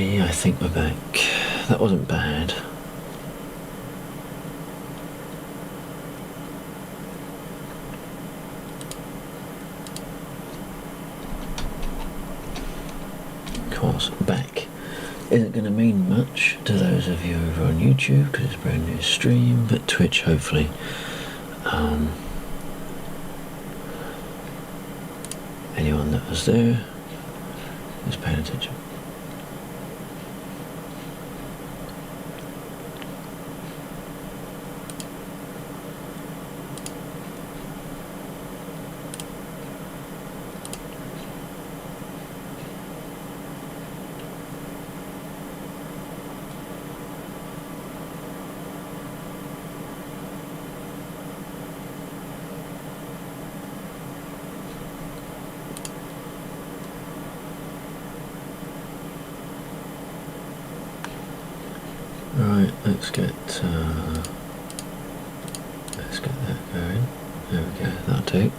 Alrighty, I think we're back. That wasn't bad. Of course, back isn't going to mean much to those of you over on YouTube because it's a brand new stream, but Twitch, hopefully, anyone that was there is paying attention. Right, let's get that going. There we go, that'll do.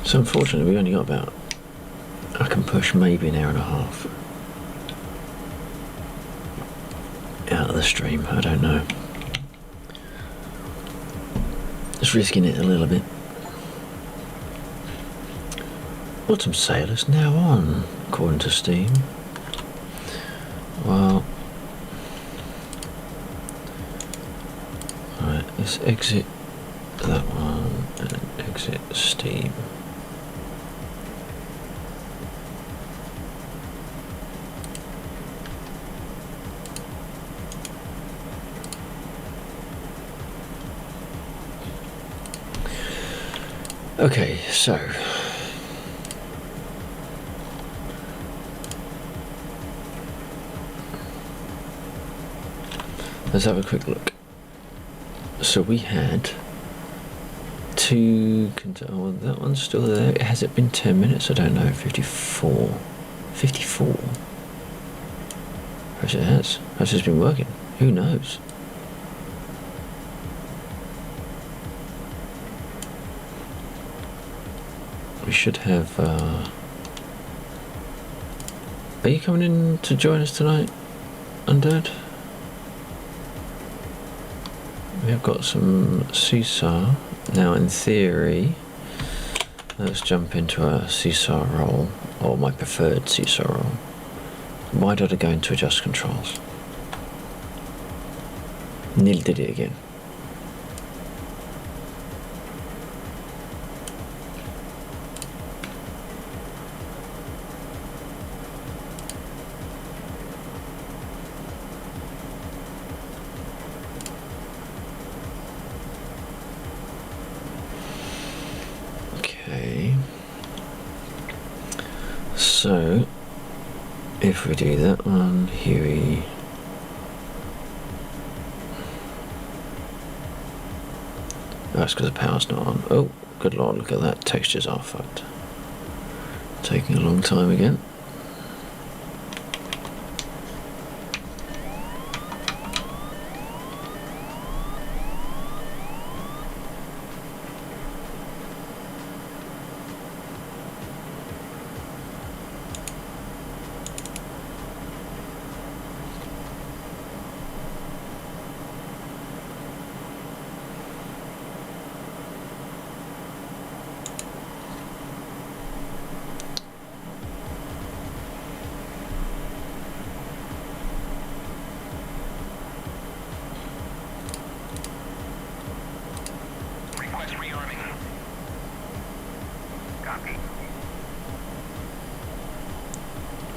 So unfortunately we only got about, I can push maybe an hour and a half out of the stream, I don't know. Just risking it a little bit. Autumn sale is now on, according to Steam. Well, alright, let's exit that one and exit Steam. Okay, so let's have a quick look. So we had two, oh, that one's still there. Has it been 10 minutes? I don't know. 54. 54. Perhaps it has. Perhaps it's been working. Who knows? We should have, are you coming in to join us tonight, Undead? We have got some Seesaw. Now in theory, let's jump into a Seesaw role, or my preferred Seesaw role. Why did I go into adjust controls? Nearly did it again. So, if we do that one, Huey, that's because the power's not on. Oh, good lord, look at that, textures are fucked. Taking a long time again.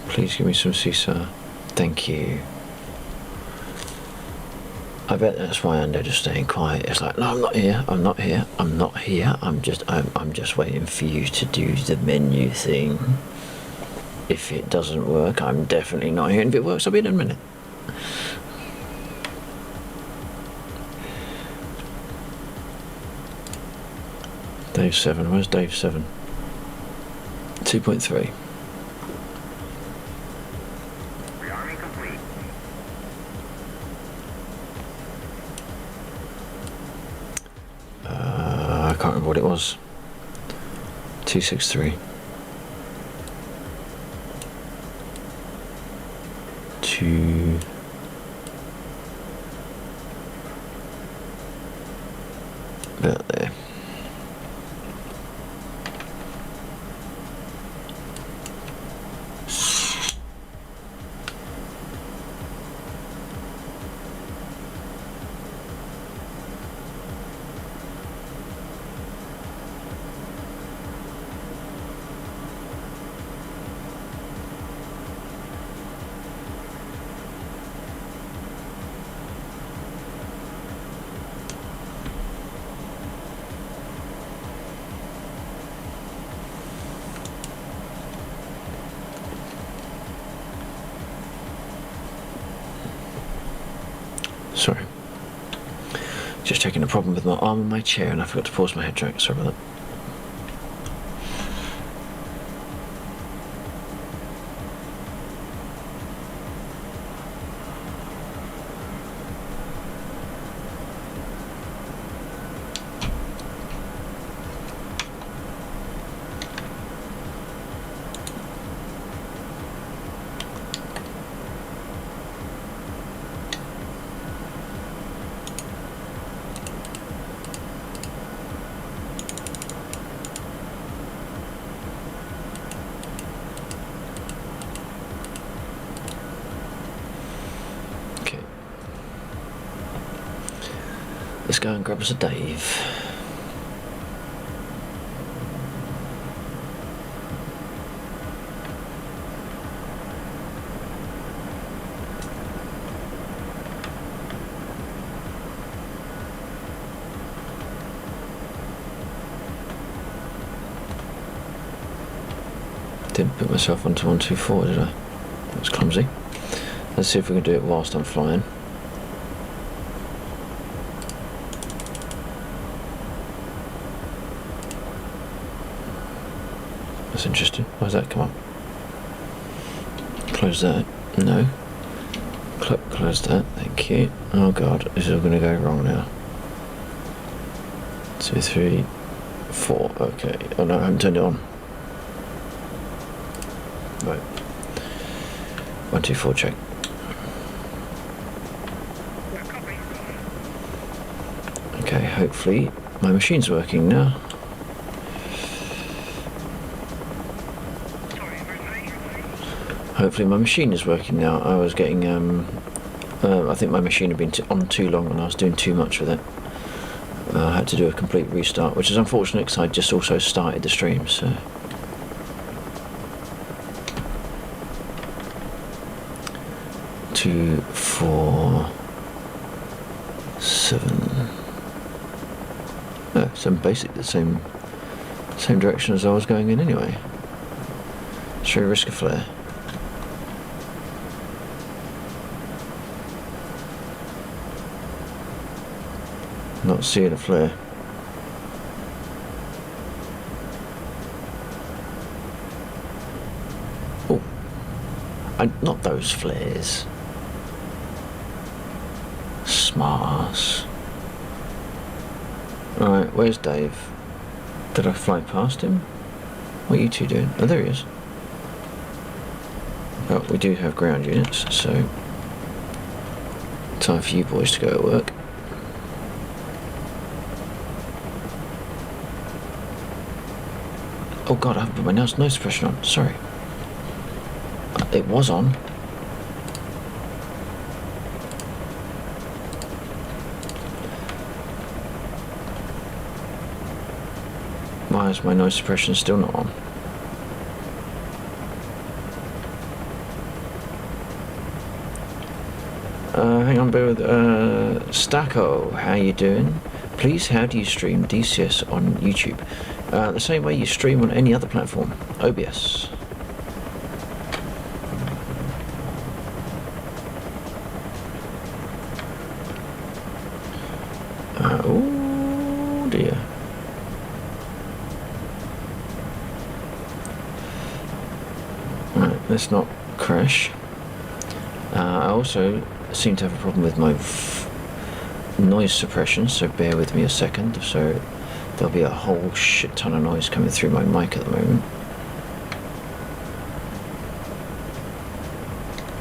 Please give me some Seesaw. Thank you. I bet that's why Undead is staying quiet. It's like, no, I'm not here. I'm not here. I'm not here. I'm just waiting for you to do the menu thing. If it doesn't work, I'm definitely not here. And if it works, I'll be in a minute. Dave 7, where's Dave 7? 2.3. Rearming complete. I can't remember what it was. 263. 2. About there. Sorry. Just checking a problem with my arm and my chair, and I forgot to pause my head track. Sorry about that. Okay. Let's go and grab us a Dave. Didn't put myself onto 124, did I? That was clumsy. Let's see if we can do it whilst I'm flying. That's interesting. Why's that come up? Close that. No. Close that. Thank you. Oh god, this is all going to go wrong now. 2, 3, 4. Okay. Oh no, I haven't turned it on. Right. 1, 2, 4, check. Okay, hopefully my machine's working now. Hopefully my machine is working now. I was getting, I think my machine had been on too long and I was doing too much with it. I had to do a complete restart, which is unfortunate because I just also started the stream, so. Two, 4, 7. No, so I'm basically the same direction as I was going in anyway. Should we risk a flare? Not seeing a flare. Oh, not those flares. Smart ass. Right, where's Dave? Did I fly past him? What are you two doing? Oh, there he is. Well, we do have ground units, so time for you boys to go to work. Oh god, I haven't put my nose suppression on. Sorry. It was on. Why is my noise suppression still not on? Hang on, bear with Stacko, how you doing? Please, how do you stream DCS on YouTube? The same way you stream on any other platform, OBS. Oh dear. let's not crash. I also seem to have a problem with my noise suppression, so bear with me a second. So there'll be a whole shit ton of noise coming through my mic at the moment.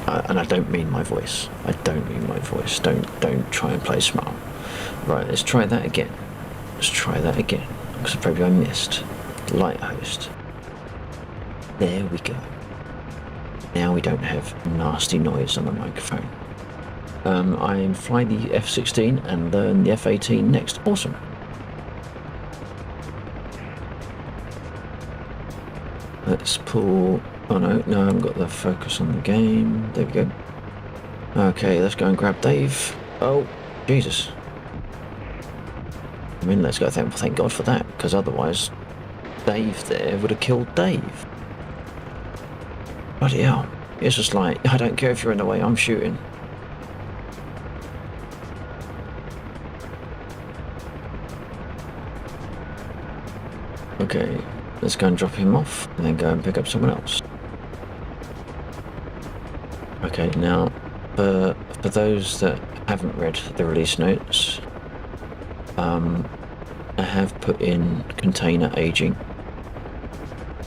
And I don't mean my voice. I don't mean my voice. Don't try and play smart. Right, let's try that again. Let's try that again. Because probably I missed. Light host. There we go. Now we don't have nasty noise on the microphone. I'm flying the F-16 and learn the F-18 next. Awesome. Let's pull... Oh no, I haven't got the focus on the game. There we go. Okay, let's go and grab Dave. Oh, Jesus. I mean, let's go. Thank God for that, because otherwise Dave there would have killed Dave. Bloody hell. It's just like, I don't care if you're in the way, I'm shooting. Okay, let's go and drop him off, and then go and pick up someone else. Okay, now, for those that haven't read the release notes, I have put in container aging.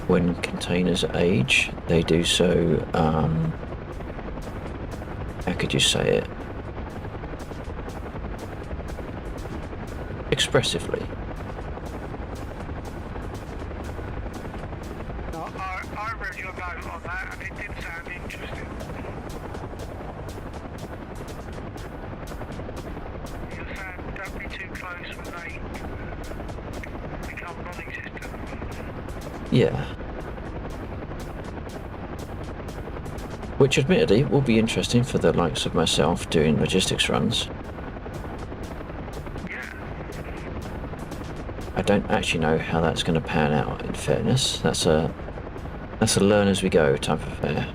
When containers age, they do so, how could you say it? Expressively. I read your note on that and it did sound interesting. You're saying don't be too close when they become non-existent. Yeah. Which admittedly will be interesting for the likes of myself doing logistics runs. Yeah. I don't actually know how that's going to pan out, in fairness. That's a learn as we go type of affair.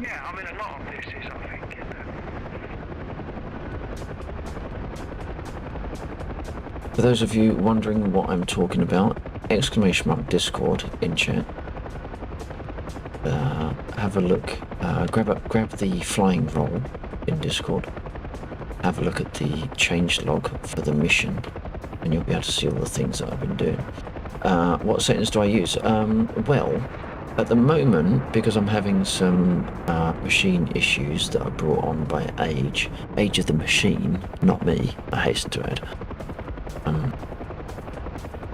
Yeah, I mean a lot of this is, I think, isn't it? For those of you wondering what I'm talking about, !Discord in chat. Have a look. Grab the flying roll in Discord. Have a look at the change log for the mission, and you'll be able to see all the things that I've been doing. What settings do I use? Well, at the moment, because I'm having some machine issues that are brought on by age of the machine, not me, I hasten to add.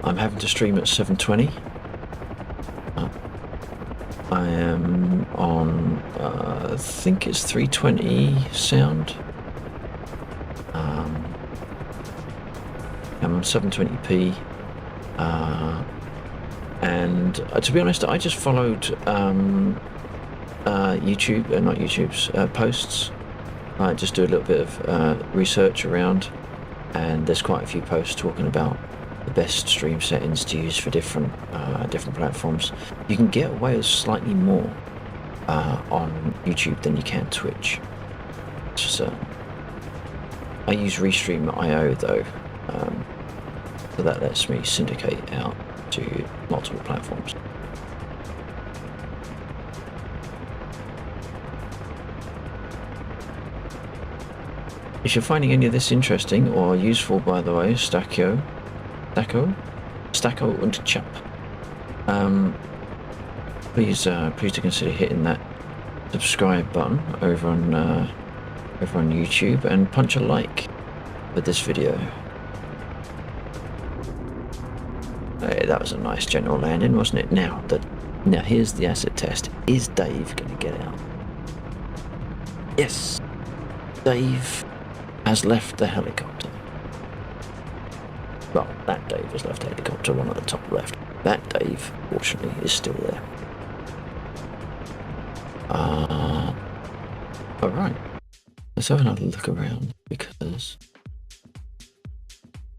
I'm having to stream at 720. I am on, I think it's 320 sound. I'm on 720p. And to be honest, I just followed YouTube, not YouTube's posts. I just do a little bit of research around, and there's quite a few posts talking about the best stream settings to use for different platforms. You can get away with slightly more on YouTube than you can Twitch. So I use Restream.io though, so that lets me syndicate out to multiple platforms. If you're finding any of this interesting or useful, by the way, Stacko und Chap, please do consider hitting that subscribe button over on YouTube, and punch a like for this video. Hey, that was a nice general landing, wasn't it? Now here's the acid test. Is Dave going to get out? Yes, Dave has left the helicopter. Well, that Dave has left the helicopter, one at the top left. That Dave, fortunately, is still there. Alright. Let's have another look around, because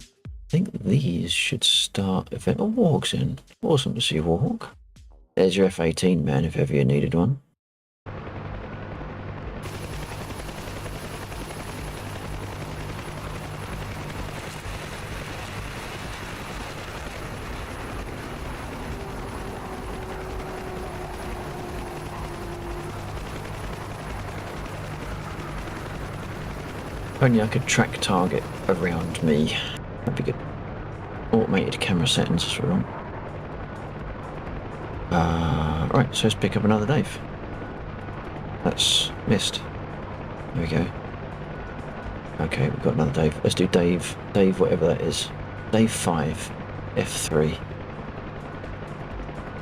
I think these should start event. Oh, Warhawk's in. Awesome to see you, Warhawk. There's your F-18, man, if ever you needed one. If only I could track target around me. That'd be good. Automated camera settings as well. Right, so let's pick up another Dave. That's missed. There we go. Okay, we've got another Dave. Let's do Dave, whatever that is. Dave 5, F3.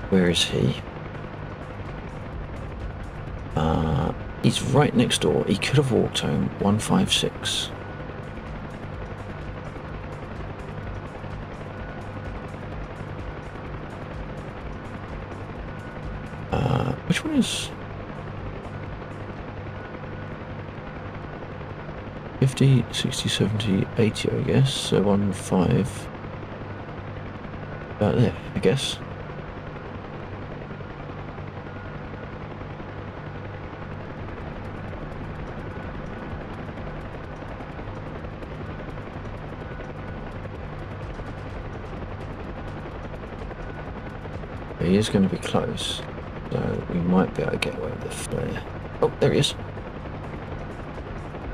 Where is he? He's right next door. He could have walked home. 156. Which one is 50, 60, 70, 80, I guess. So 15. About there, I guess. He is going to be close, so we might be able to get away with the flare. Oh, there he is.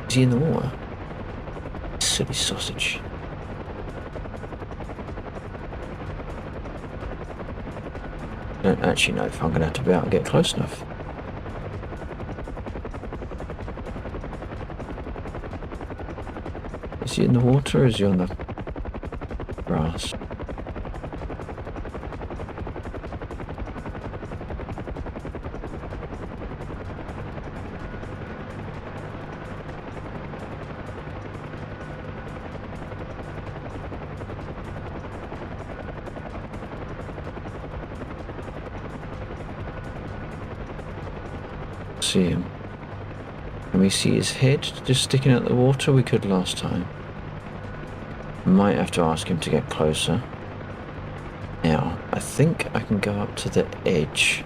Is he in the water? Silly sausage. I don't actually know if I'm going to have to be able to get close enough. Is he in the water or is he on the grass? See him. Can we see his head just sticking out the water? We could last time. Might have to ask him to get closer. Now, I think I can go up to the edge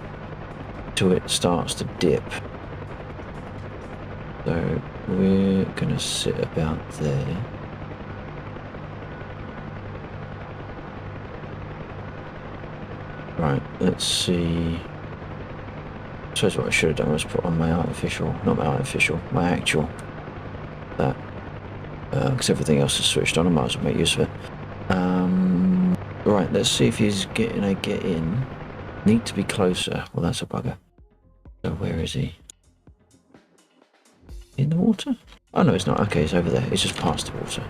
till it starts to dip. So we're gonna sit about there. Right, let's see. I suppose what I should have done was put on my artificial, not my artificial, my actual. That. Because everything else is switched on, I might as well make use of it. Right, let's see if he's getting a get in. Need to be closer. Well, that's a bugger. So where is he? In the water? Oh no, it's not. Okay, it's over there. It's just past the water.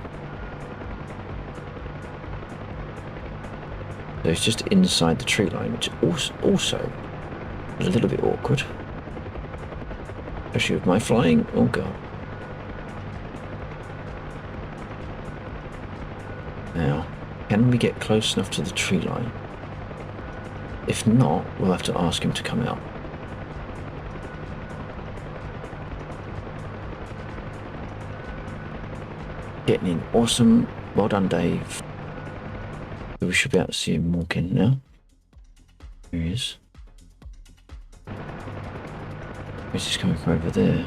So it's just inside the tree line, which is also a little bit awkward. Especially with my flying. Oh god. Now, can we get close enough to the tree line? If not, we'll have to ask him to come out. Getting in. Awesome. Well done, Dave. We should be able to see him walking now. There he is. Where's he coming from over there?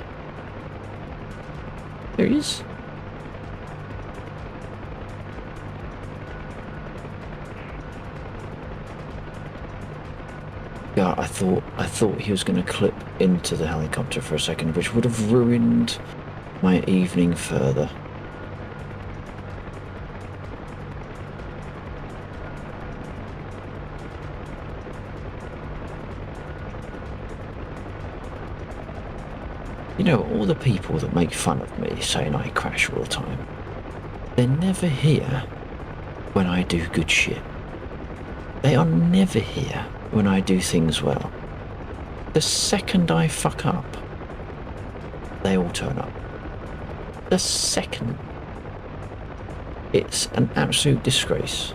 There he is. Yeah, I thought he was going to clip into the helicopter for a second, which would have ruined my evening further. You know, all the people that make fun of me saying I crash all the time, they're never here when I do good shit. They are never here when I do things well. The second I fuck up, they all turn up. The second. It's an absolute disgrace.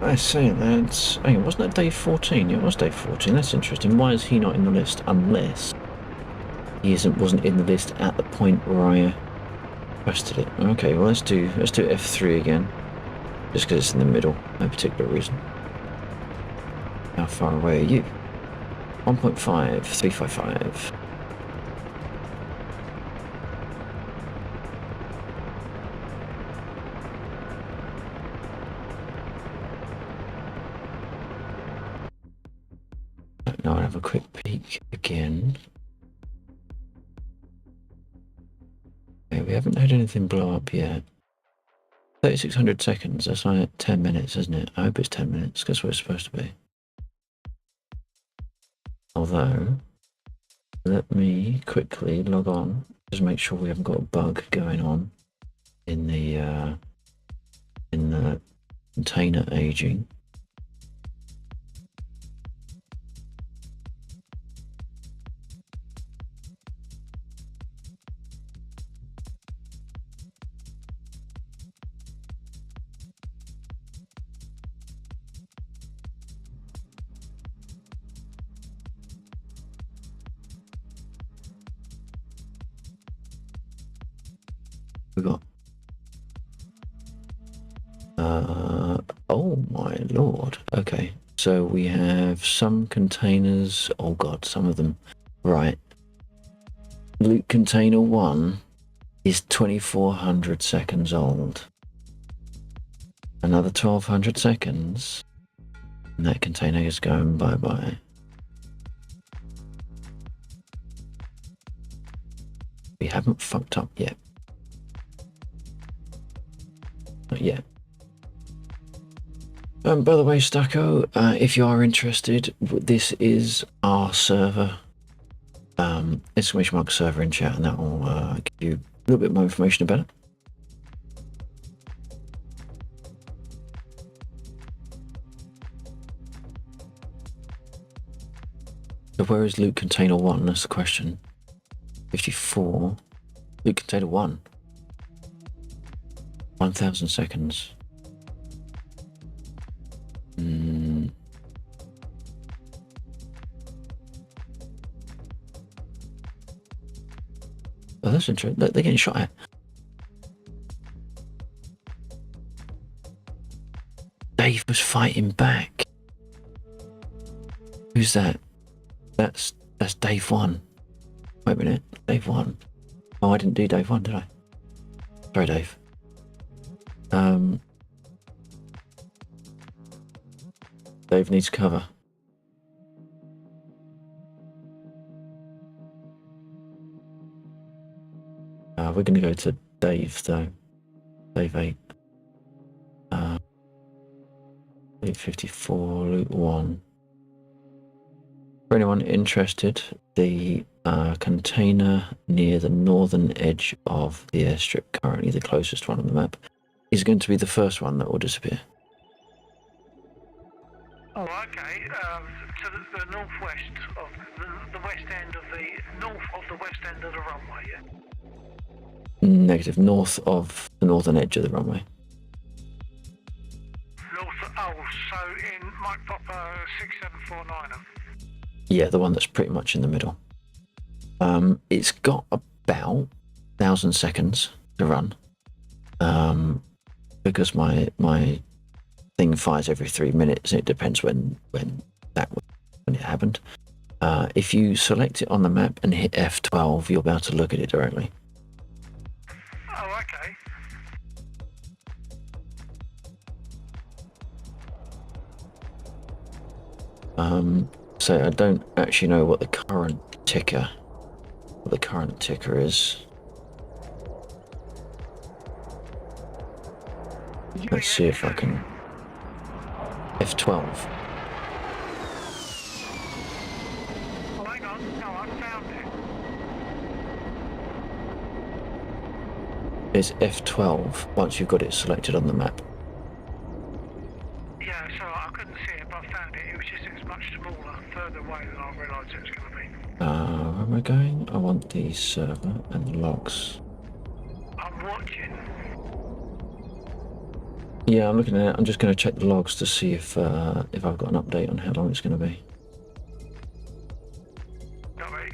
I say that. Hang on, wasn't that day 14? Yeah, it was day 14. That's interesting. Why is he not in the list? Unless he wasn't in the list at the point where I requested it. Okay, well let's do F3 again. Just because it's in the middle, no particular reason. How far away are you? 1.5, 355. Now I'll have a quick peek again. Okay, we haven't had anything blow up yet. 3,600 seconds, that's like 10 minutes, isn't it? I hope it's 10 minutes, because we're supposed to be. Although, let me quickly log on, just make sure we haven't got a bug going on in the container aging. We got oh my lord. Okay, so we have some containers. Oh god, some of them. Right. Loot container 1 is 2,400 seconds old. Another 1,200 seconds, and that container is going bye-bye. We haven't fucked up yet. Not yet. By the way, Stacko, if you are interested, this is our server. Exclamation mark server in chat, and that will give you a little bit more information about it. So where is loot container 1? That's the question. 54. Loot container 1. 1,000 seconds. Oh, that's interesting. Look, they're getting shot at. Dave was fighting back. Who's that? That's Dave 1. Wait a minute. Dave 1. Oh, I didn't do Dave 1, did I? Sorry, Dave. Dave needs cover. We're going to go to Dave, though. Dave 8. 854, loot 1. For anyone interested, the container near the northern edge of the airstrip, currently the closest one on the map, is going to be the first one that will disappear. Oh, okay. To the northwest of the west end of the north of the west end of the runway. Yeah. Negative, north of the northern edge of the runway. North. Oh, so in Mike Popper 6749. Yeah, the one that's pretty much in the middle. It's got about 1,000 seconds to run. Because my thing fires every 3 minutes. It depends when it happened. If you select it on the map and hit F12, you'll be able to look at it directly. Oh, okay. So I don't actually know what the current ticker is. Let's see if I can. F12. Oh, hang on. No, I found it. It's F12 once you've got it selected on the map. Yeah, so I couldn't see it, but I found it. It was much smaller, further away than I realised it was going to be. Where am I going? I want the server and the logs. I'm watching. Yeah, I'm looking at it. I'm just going to check the logs to see if I've got an update on how long it's going to be. Copy.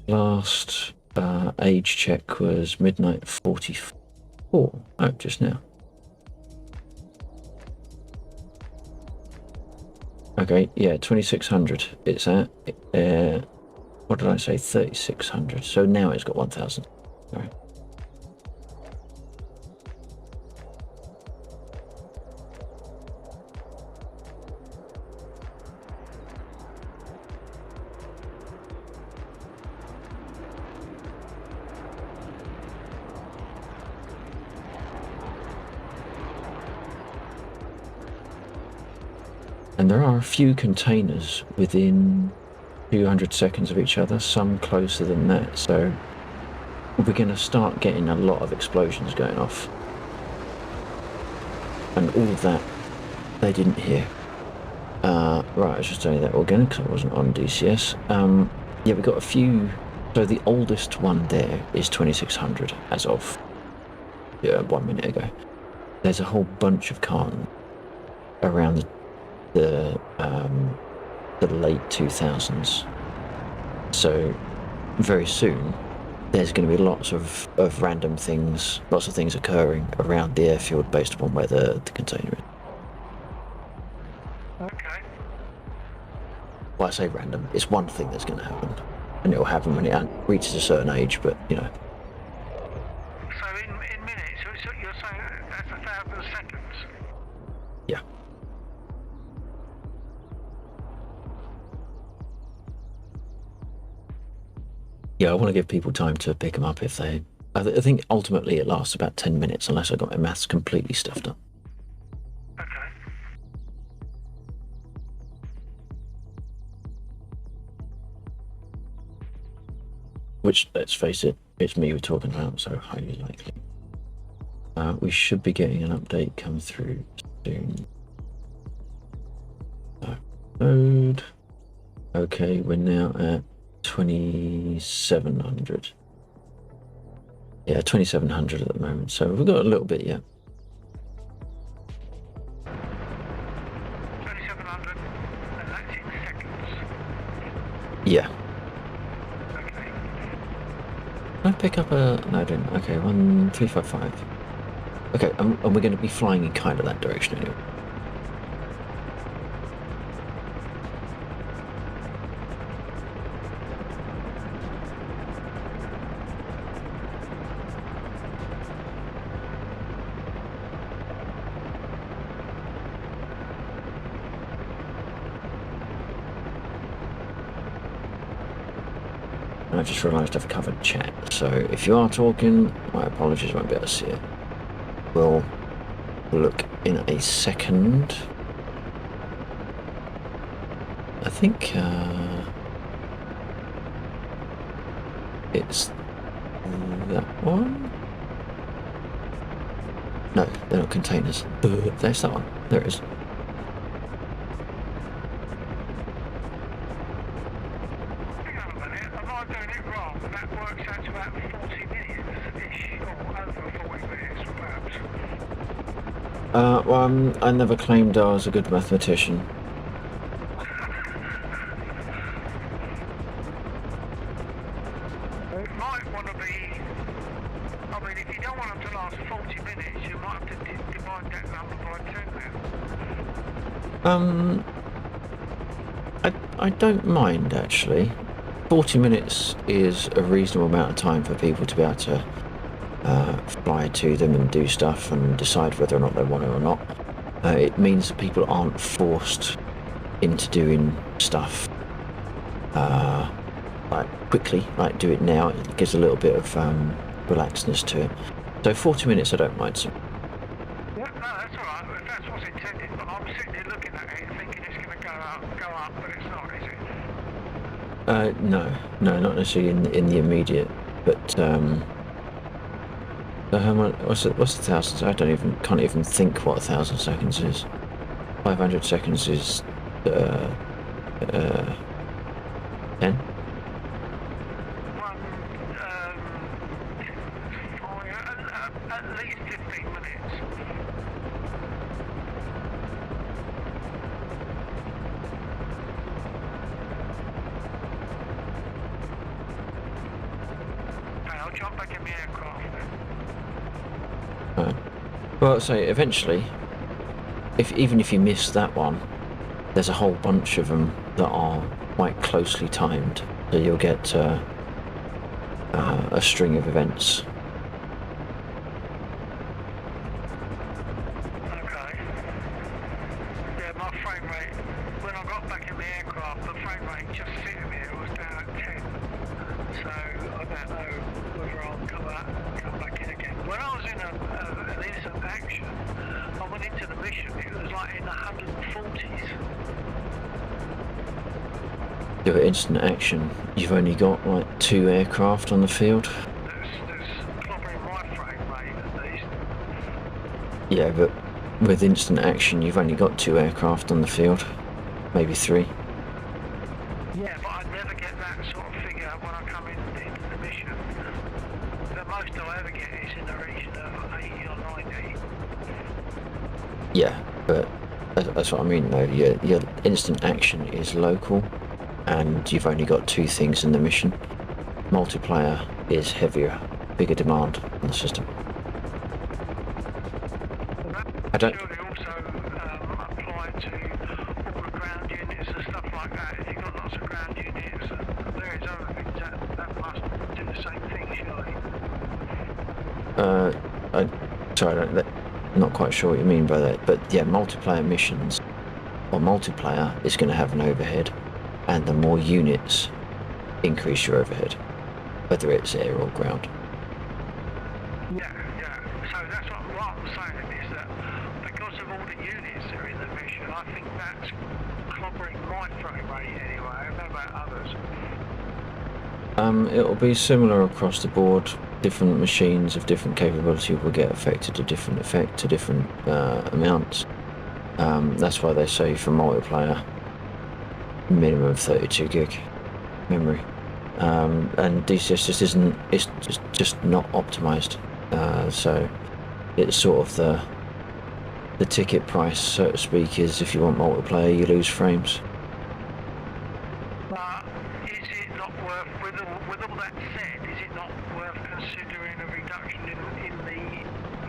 Last age check was midnight 44. Oh, just now. Okay, yeah, 2600 it's at. What did I say? 3600. So now it's got 1000. All right. And there are a few containers within 200 seconds of each other, some closer than that, so we're going to start getting a lot of explosions going off. And all of that they didn't hear. Right, I was just telling you that again because I wasn't on DCS. Yeah, we got a few. So the oldest one there is 2600 as of 1 minute ago. There's a whole bunch of carton around the late 2000s. So very soon there's going to be lots of random things, lots of things occurring around the airfield based upon where the container is. Okay. Well, I say random, it's one thing that's going to happen, and it will happen when it reaches a certain age, but you know. So in minutes, so you're saying that's 1,000 seconds? Yeah. Yeah, I want to give people time to pick them up if they... I think ultimately it lasts about 10 minutes unless I got my maths completely stuffed up. Okay. Which, let's face it, it's me we're talking about, so highly likely. We should be getting an update come through soon. Load. Okay, we're now at 2700. Yeah, 2700 at the moment, so we've got a little bit yet. 2,700, and that's in seconds. Yeah. Okay. Can I pick up a... No, I didn't. Okay, 1355. Okay, and we're going to be flying in kind of that direction anyway. I just realised I've covered chat, so if you are talking, my apologies, won't be able to see it. We'll look in a second. I think it's that one. No, they're not containers. There's that one. There it is. That works out to about 40 minutes-ish, or over 40 minutes, perhaps. Well, I never claimed I was a good mathematician. It might want to be... I mean, if you don't want them to last 40 minutes, you might have to divide that number by 10 then. I don't mind, actually. 40 minutes is a reasonable amount of time for people to be able to fly to them and do stuff and decide whether or not they want to or not. It means that people aren't forced into doing stuff like quickly, like do it now. It gives a little bit of relaxedness to it. So 40 minutes I don't mind. Yeah, no, that's alright, if that's what's intended, but I'm sitting here looking at it thinking it's going to go up, but it's not, is it? No, not necessarily in the immediate, but so how much? What's the thousands? I can't even think what 1,000 seconds is. 500 seconds is 10? Run for at least 15 minutes. Okay, I'll jump back in the aircraft then. Well, so eventually, even if you miss that one, there's a whole bunch of them that are quite closely timed, so you'll get a string of events. Okay. Yeah, my frame rate, when I got back in the aircraft, the frame rate just sitting there was down at 10. So I don't know whether I'll come back in again. When I was in an instant action, I went into the mission, it was like in the 140s. Do instant action, you've only got like 2 aircraft on the field. That's clobbering my frame rate at least. Yeah, but with instant action, you've only got 2 aircraft on the field, maybe 3. Yeah, but I never get that sort of figure when I come into the mission. The most I'll ever get is in the region of 80 or 90. Yeah, but that's what I mean though. Your instant action is local, and you've only got 2 things in the mission. Multiplayer is heavier, bigger demand on the system. I don't. Surely also apply to all the ground units and stuff like that. If you've got lots of ground units and various other things, that must do the same thing, surely. Sorry, I'm not quite sure what you mean by that, but yeah, multiplayer missions or multiplayer is going to have an overhead, and the more units increase your overhead, whether it's air or ground. Yeah. So that's what I'm saying is that because of all the units that are in the mission, I think that's clobbering my frame rate anyway. I don't know about others. It'll be similar across the board. Different machines of different capability will get affected to different amounts. That's why they say for multiplayer, minimum of 32 gig memory. And DCS just isn't. It's just not optimized. So it's sort of the ticket price, so to speak, is if you want multiplayer, you lose frames. But is it not worth, with all that said, is it not worth considering a reduction in the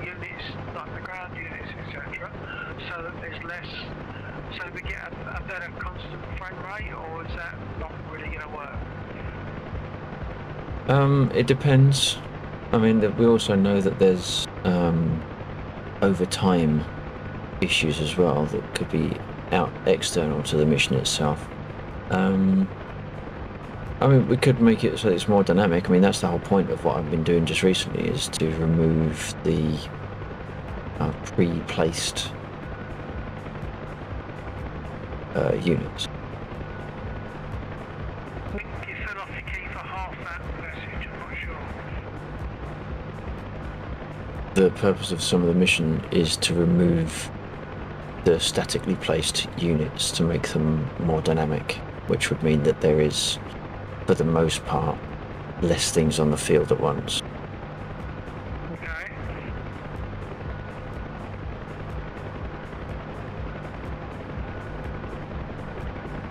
units, like the ground units, etc., so that there's less, so we get a better constant frame rate, or is that not really going to work? It depends. I mean, we also know that there's over time issues as well that could be external to the mission itself. I mean, we could make it so it's more dynamic. I mean, that's the whole point of what I've been doing just recently, is to remove the pre-placed units. I think you fell off your key for half that message, I'm not sure. The purpose of some of the mission is to remove the statically placed units to make them more dynamic, which would mean that there is, for the most part, less things on the field at once. Okay.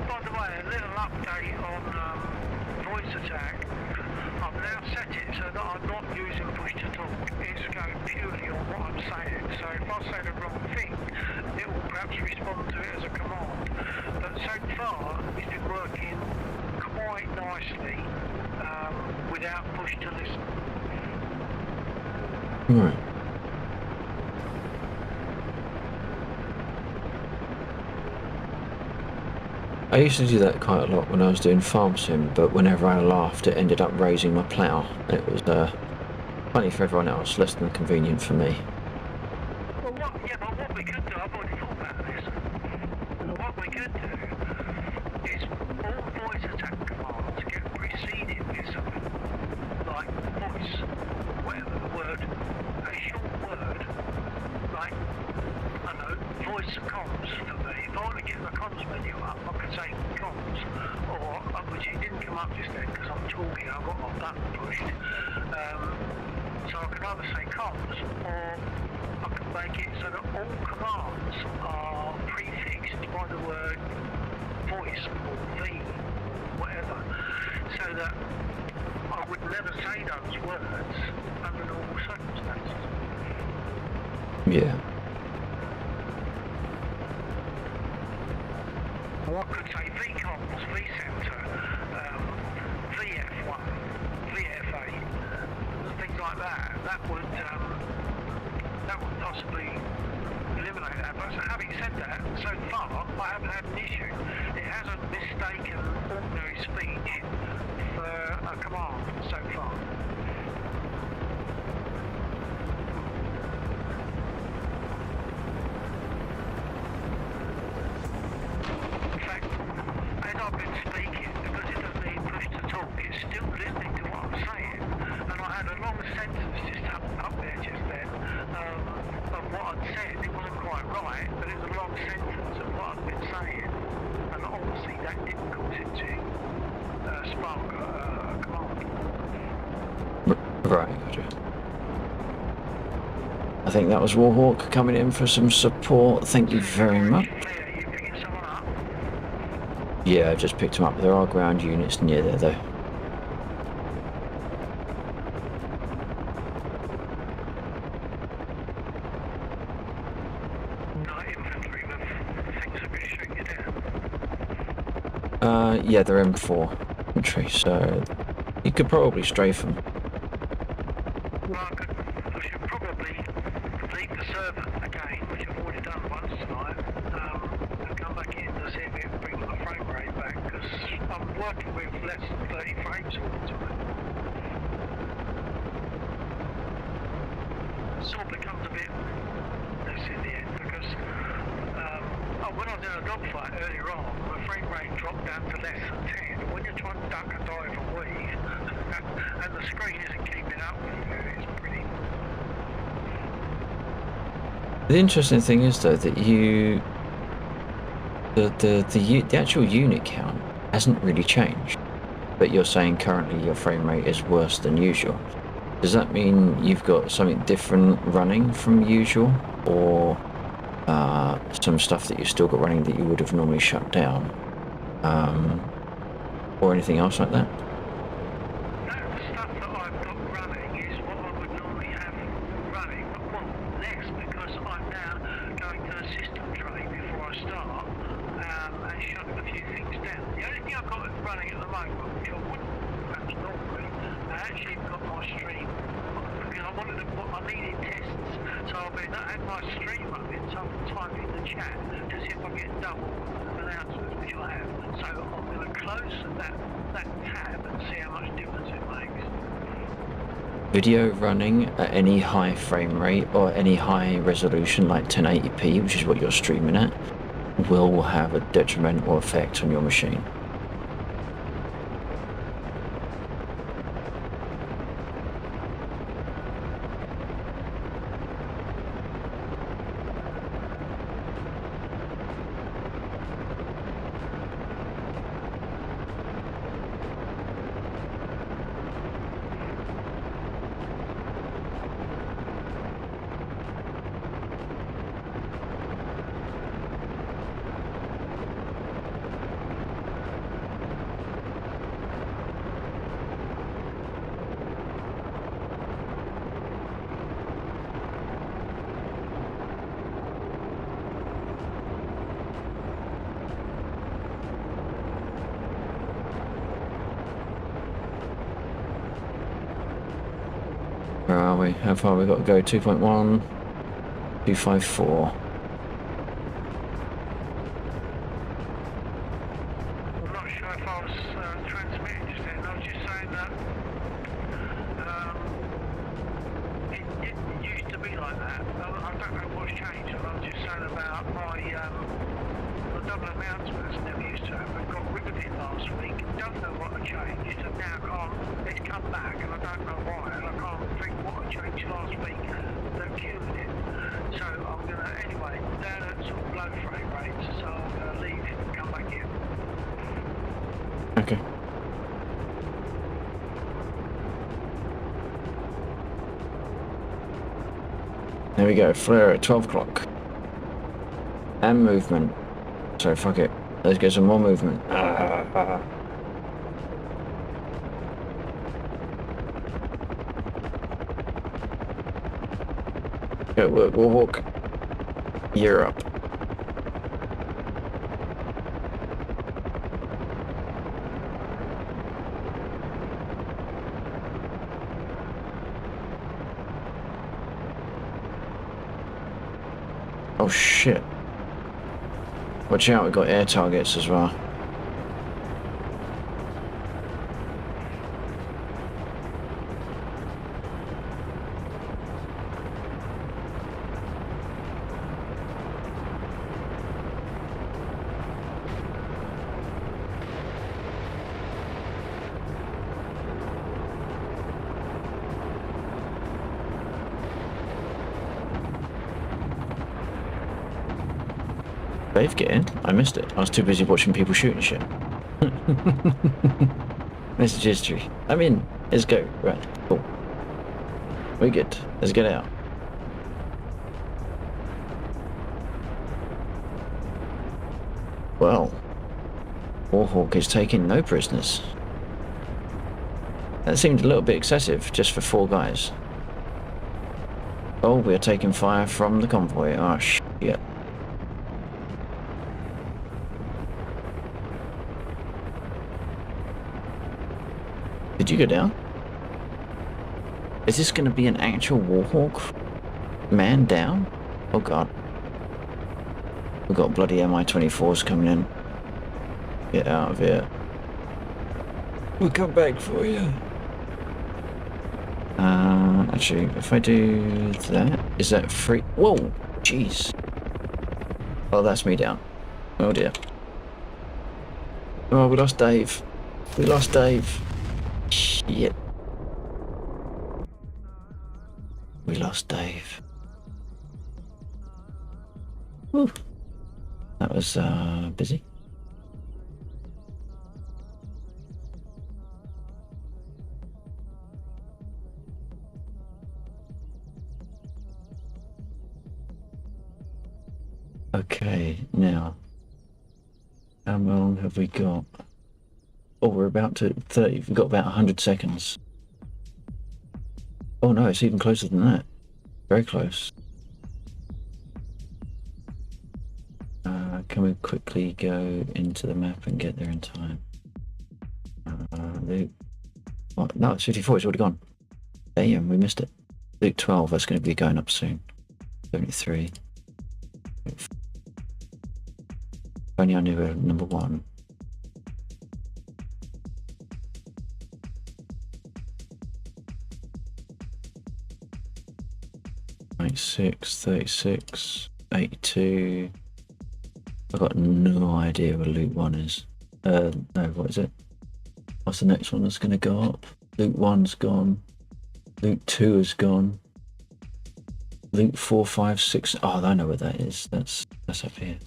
By the way, a little update on voice attack. I've now set it so that I'm not using push to talk. It's going purely on what I'm saying. So if I say the wrong thing, it will perhaps respond to it as a command. But so far, it's been working quite nicely without push to listen. Right. I used to do that quite a lot when I was doing farm sim, but whenever I laughed, it ended up raising my plough. It was funny for everyone else, less than convenient for me. Well, what we could do, I've already thought about this. What we could do is all voice attack commands get preceded with something like voice, whatever the word, a short word, like, I don't know, voice comms for me. If I want to get the comms menu up, I could say comms, or which it didn't come either say comms, or I can make it so that all commands are prefixed by the word voice or V, whatever, so that I would never say those words under normal circumstances. Yeah. Or I could say VCOMs, vCenter, VF1, VF8, things like that. That would possibly eliminate that. But having said that, so far I haven't had an issue. It hasn't mistaken ordinary speech for a command so far. In fact, as I've been speaking, because it doesn't need push to talk, it's still listening to what I'm saying. And I had a long sentence just up there just then of what I'd said. It wasn't quite right, but it was a long sentence of what I'd been saying. And obviously that didn't cause it to spark a command. Right, gotcha. I think that was Warhawk coming in for some support. Thank you very much. Clear, you picking someone up? Yeah, I've just picked them up. There are ground units near there, though. Not infantry, but things have been shooting you down. Yeah, they're M4 infantry, so you could probably strafe them. Well, I should probably leave the server again, which I've already done once tonight, and come back in to see if it can bring my frame rate back, because I'm working with less than 30 frames all the time. It sort of becomes a bit less in the end, because when I was in a dogfight earlier on, my frame rate dropped down to less than 10, and when you're trying to duck and dive and weave, and the screen isn't keeping up with you, it's pretty... The interesting thing is, though, that the actual unit count hasn't really changed, but you're saying currently your frame rate is worse than usual. Does that mean you've got something different running from usual, or some stuff that you've still got running that you would have normally shut down, or anything else like that? The stuff that I've got running is what I would normally have running, but well, less, because I'm now going to the system tray before I start, and shutting a few things down. The only thing I've got running at the moment, which I wouldn't perhaps normally, I actually got my stream, because I needed tests, so I had my stream running, so I can type in the chat to see if I get double announcements, which I have. So I'm going to close that tab and see how much difference it makes. Video running at any high frame rate or any high resolution like 1080p, which is what you're streaming at, will have a detrimental effect on your machine. Where are we? How far we got to go? 2.1, 254. I'm not sure if I was transmitting just then. I was just saying that it didn't used to be like that. I don't know what's changed. I was just saying about my the double announcements never used to have. I got rid of it last week. Don't know what had changed, and now it's come back, and I don't know why, and I can't think what had changed last week that cured it. So I'm gonna anyway down at sort of low frame rates, so I'm gonna leave it and come back in. Okay. There we go, flare at 12 o'clock. And movement. So fuck it. Let's get some more movement. Go, we'll walk Europe. Oh shit. Watch out, we've got air targets as well. Dave, get in. I missed it. I was too busy watching people shooting shit. Message history. I'm in. Let's go. Right. Cool. We're good. Let's get out. Well, Warhawk is taking no prisoners. That seemed a little bit excessive just for 4 guys. Oh, we're taking fire from the convoy. Oh, shit. Did you go down? Is this going to be an actual Warhawk? Man down? Oh god. We've got bloody Mi-24s coming in. Get out of here. We'll come back for you. Actually, if I do that, is that free? Whoa, jeez. Oh, that's me down. Oh dear. Oh, we lost Dave. We lost Dave. Shit. We lost Dave. Whew. That was busy. Okay, now how long have we got? Oh, we're about to 30. We've got about 100 seconds. Oh no, it's even closer than that. Very close. Can we quickly go into the map and get there in time? Luke. What? No, it's 54. It's already gone. Damn, we missed it. Luke 12. That's going to be going up soon. 73. If only I knew we were number 1. 96, 36, 82. I've got no idea where Luke 1 is. No, what is it? What's the next one that's going to go up? Luke 1's gone. Luke 2 is gone. Luke 4, 5, 6. Oh, I know where that is. That's up here.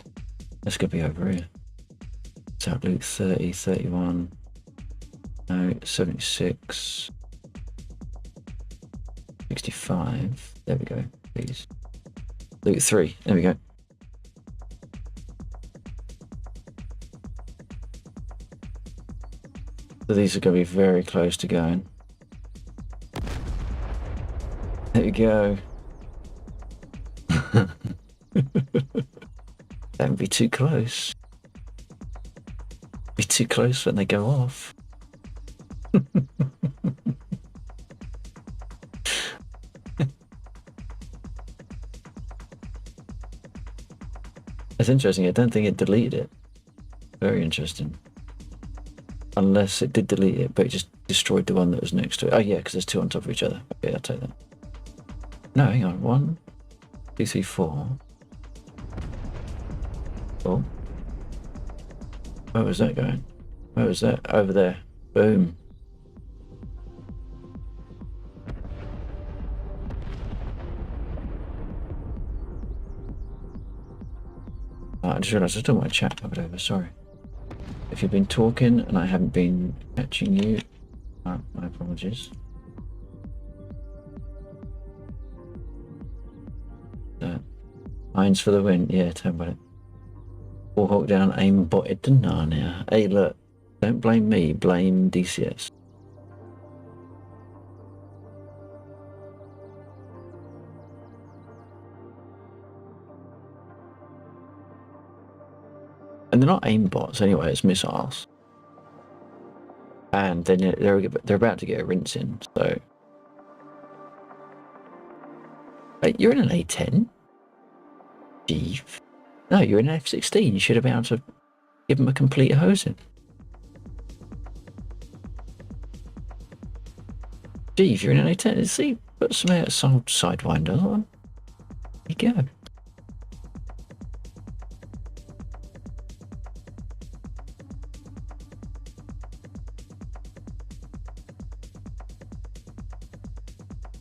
That's going to be over here. So Luke 30, 31. No, 76. 65. There we go. Please. Luke 3. There we go. So these are going to be very close to going. There we go. Don't be too close. Be too close when they go off. That's interesting. I don't think it deleted it. Very interesting. Unless it did delete it, but it just destroyed the one that was next to it. Oh yeah, because there's 2 on top of each other. Okay, I'll take that. No, hang on. 1, 2, 3, 4. Oh. Where was that going? Where was that? Over there. Boom. Oh, I just realised I still my chat covered over. Sorry. If you've been talking and I haven't been catching you, my apologies. Heinz for the win. Yeah, tell me about it. Warhawk down, aim botted to Narnia. Hey, look, don't blame me, blame DCS. And they're not aimbots anyway, it's missiles. And then they're about to get a rinse in, so... Wait, you're in an A10? Jeeve. No, you're in an F16. You should have been able to give them a complete hosing. Jeeve, you're in an A10. See, put some outside sidewinder on. There you go.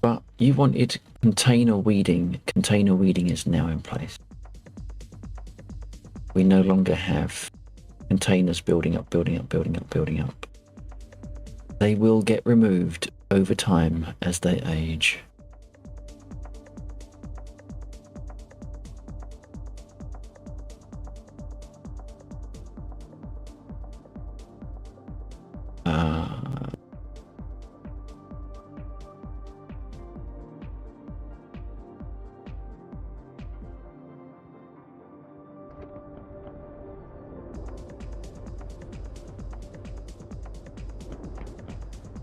But you wanted container weeding. Container weeding is now in place. We no longer have containers building up. They will get removed over time as they age.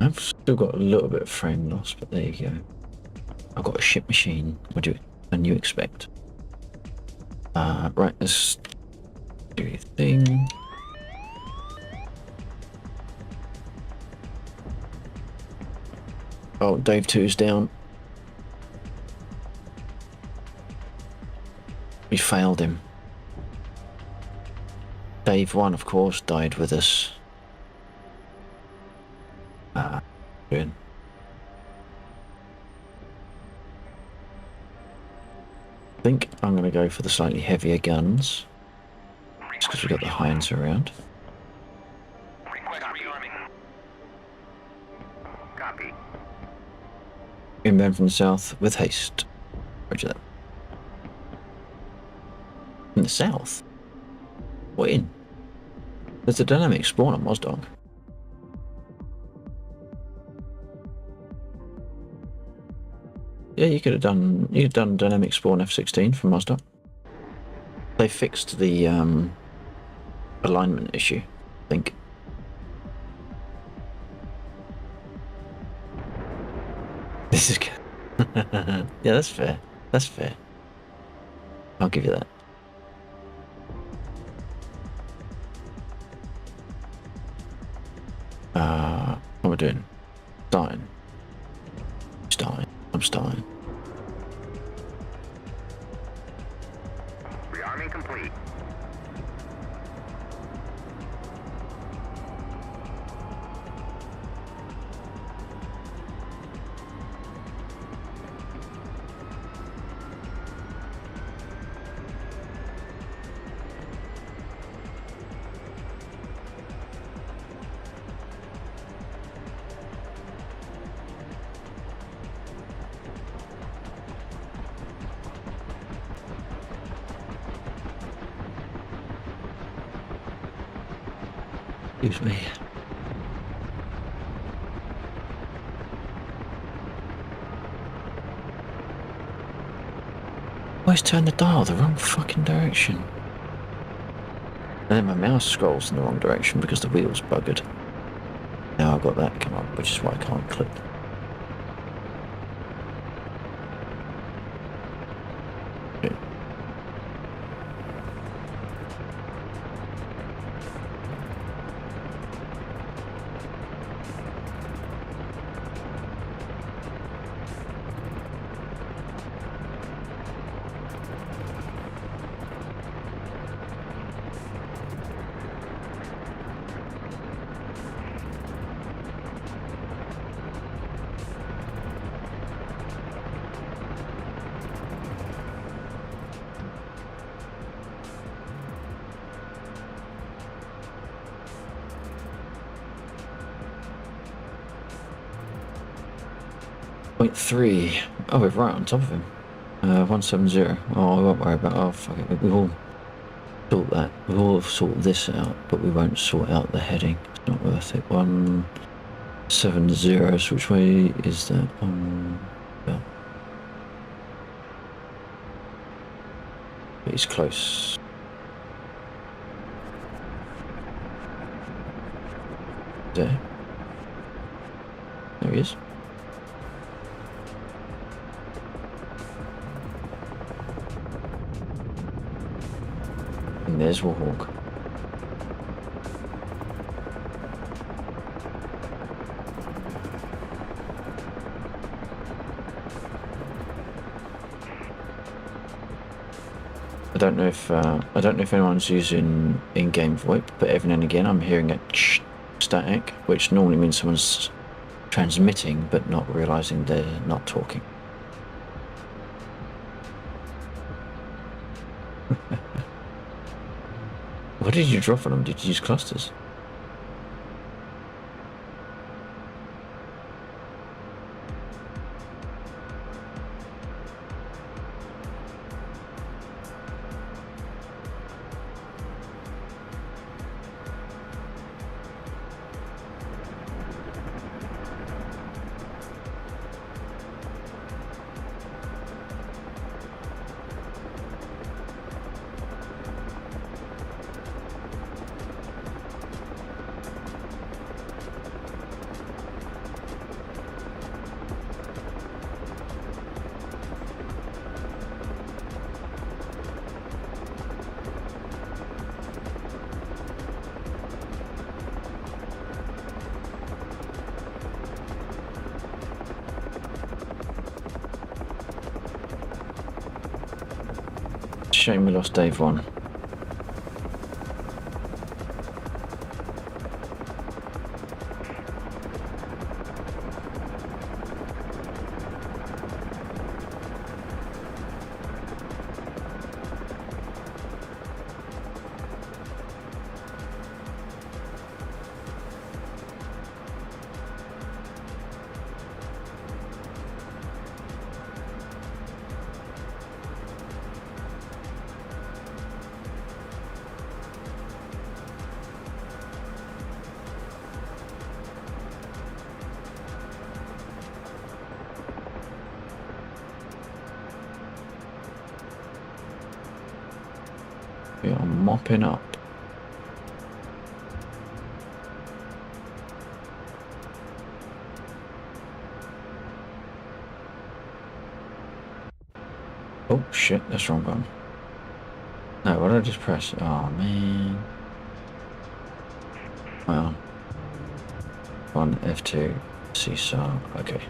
I've still got a little bit of frame loss, but there you go. I've got a ship machine. What do you expect? Right, let's do your thing. Oh, Dave 2's down. We failed him. Dave 1, of course, died with us. Good. I think I'm going to go for the slightly heavier guns, just because we've got the Heinz around. Copy. Inbound from the south with haste. Roger that. In the south? What in? There's a dynamic spawn on Mozdog. Yeah, you could have done dynamic spawn F16 from Mozdog. They fixed the alignment issue, I think. This is good. Yeah, that's fair. That's fair. I'll give you that. What am I doing? Starting. I'm starting. Rearming complete. Excuse me. Always turn the dial the wrong fucking direction. And then my mouse scrolls in the wrong direction because the wheel's buggered. Now I've got that come up, which is why I can't click. Okay. .3. Oh, we're right on top of him. 170. Oh, I won't worry about. Oh, fuck it. We've all sort that. We've all sort this out, but we won't sort out the heading. It's not worth it. 170. So which way is that? Yeah. He's close. There. There he is. And there's Warhawk. I don't know if anyone's using in-game VoIP, but every now and again I'm hearing a static, which normally means someone's transmitting but not realizing they're not talking. What did you drop on them? Did you use clusters? Shame we lost Dave 1. We are mopping up. Oh shit, that's the wrong button. No, what did I just press? Oh man. Well. F2, seesaw, okay.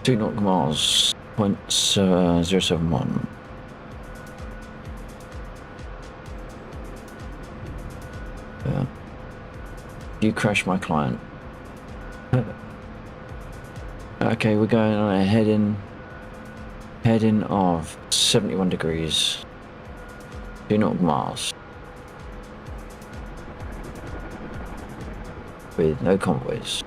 Two nautical miles. 0.071. Yeah. You crashed my client. Okay, we're going on a heading of 71 degrees. 2 nautical miles. With no convoys.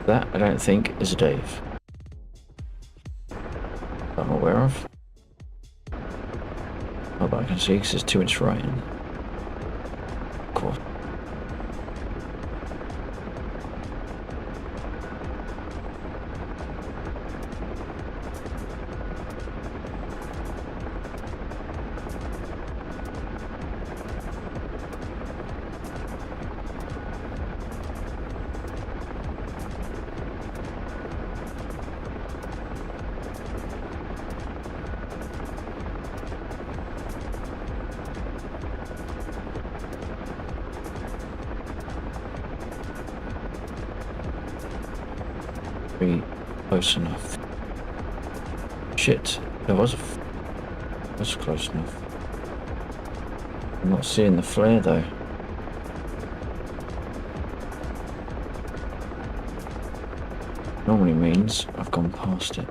That, I don't think, is a Dave. That I'm aware of. Oh, but I can see because there's 2 inch right in. Of course. Close enough. Shit, there was a That's close enough. I'm not seeing the flare though. Normally means I've gone past it.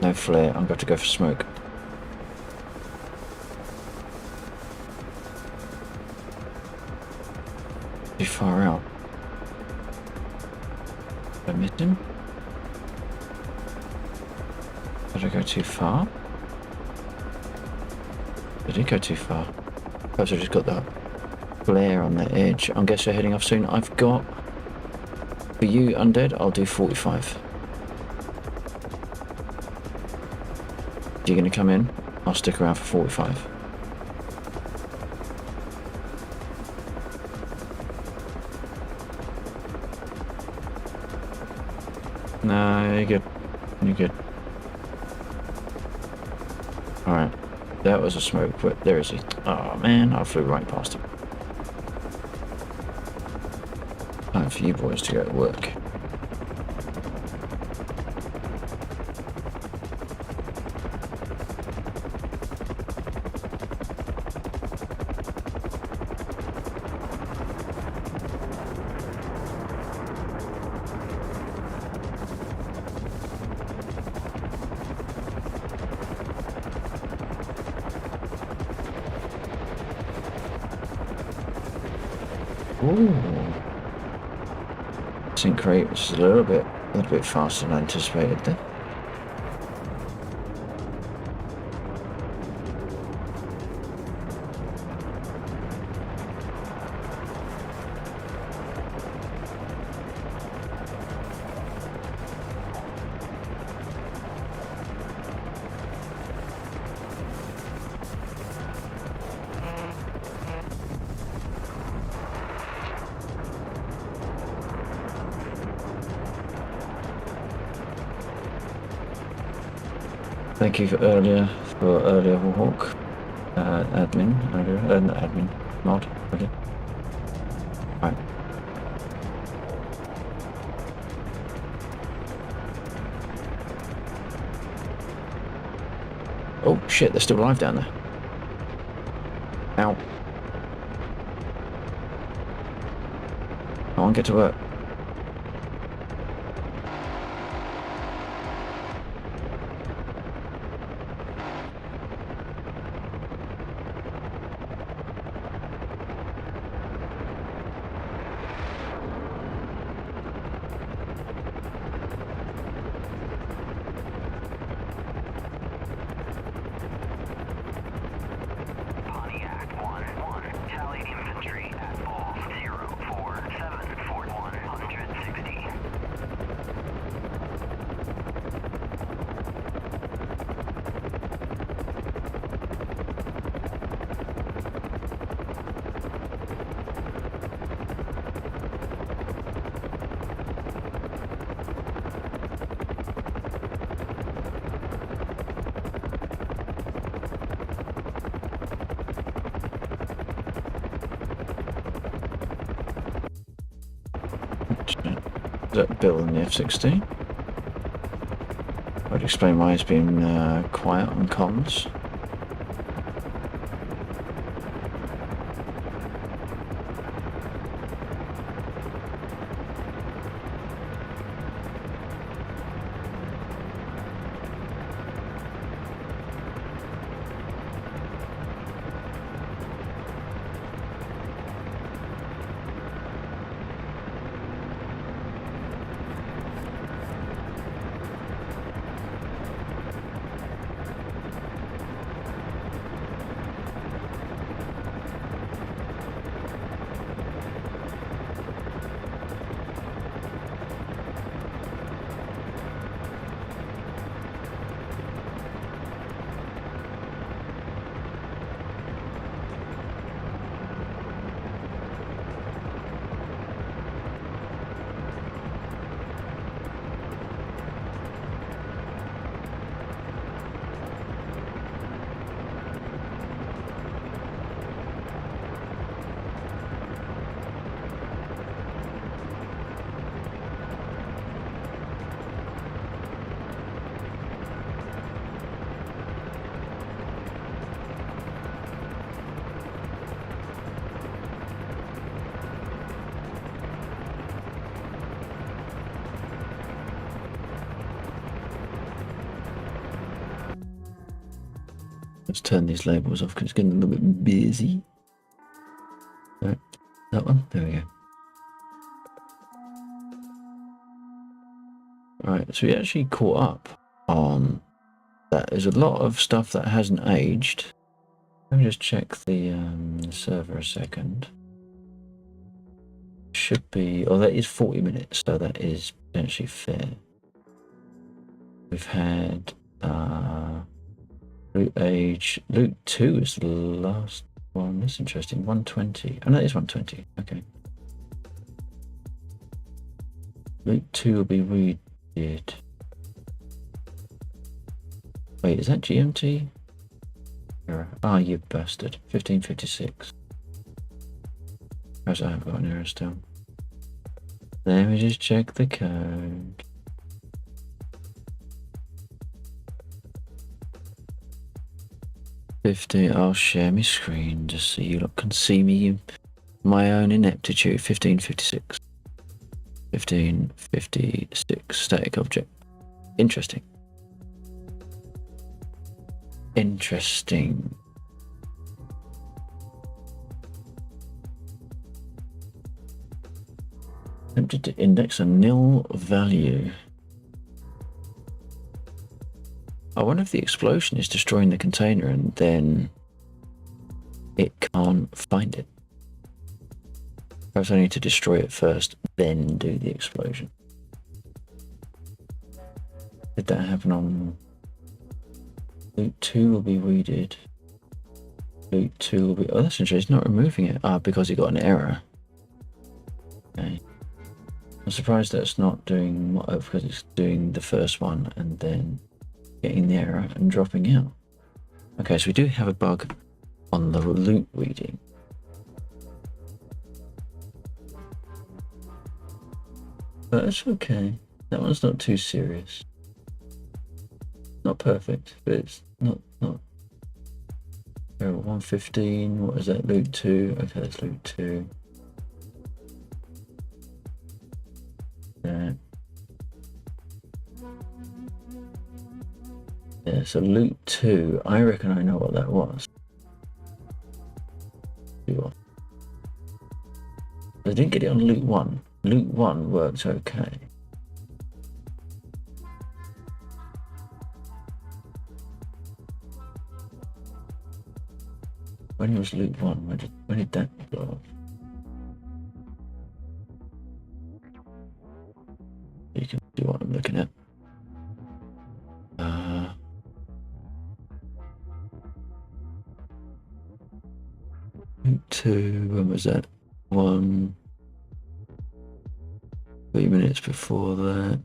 No flare, I'm going to go for smoke. Too far out. Did I miss him? Did I go too far? I did go too far. Perhaps I just got that flare on the edge. I'm guessing heading off soon. I've got, for you undead, I'll do 45. You're going to come in? I'll stick around for 45. No, you're good. You're good. Alright. That was a smoke, but there is he. Oh man, I flew right past him. Time for you boys to go to work. Ooh. Sync rate was a little bit faster than anticipated there. Thank you for earlier Hawk. Admin, earlier, not admin, mod, earlier. Right. Oh shit, they're still alive down there. Ow. Come on, get to work. Is that Bill in the F-16? I'd explain why he's been quiet on comms. Let's turn these labels off because it's getting a little bit busy. Right, that one, there we go. Right, so we actually caught up on that. There's a lot of stuff that hasn't aged. Let me just check the server a second. Should be, oh, that is 40 minutes, so that is potentially fair. We've had loot age. Loot 2 is the last one. That's interesting. 120. Oh, no, it is 120. Okay. Loot 2 will be redid. Wait, is that GMT? Error. Ah, you bastard. 1556. Perhaps I have got an error still. Let me just check the code. I'll share my screen just so you lot can see me. My own ineptitude. 1556. 1556. Static object. Interesting. Interesting. Attempted to index a nil value. I wonder if the explosion is destroying the container and then it can't find it. Perhaps I need to destroy it first, then do the explosion. Did that happen on... Loot 2 will be weeded. Loot 2 will be... Oh, that's interesting. It's not removing it. Ah, because he got an error. Okay. I'm surprised that's not doing... because it's doing the first one and then getting the error and dropping out. Okay, so we do have a bug on the loot weeding. But it's okay. That one's not too serious. Not perfect, but it's not 115. What is that? Loot 2. Okay, that's loot 2. Yeah, so loot 2. I reckon I know what that was. I didn't get it on loot 1. Loot 1 works okay. When was loot 1? When did that go off? You can see what I'm looking at. Loot 2, when was that? 3 minutes before that.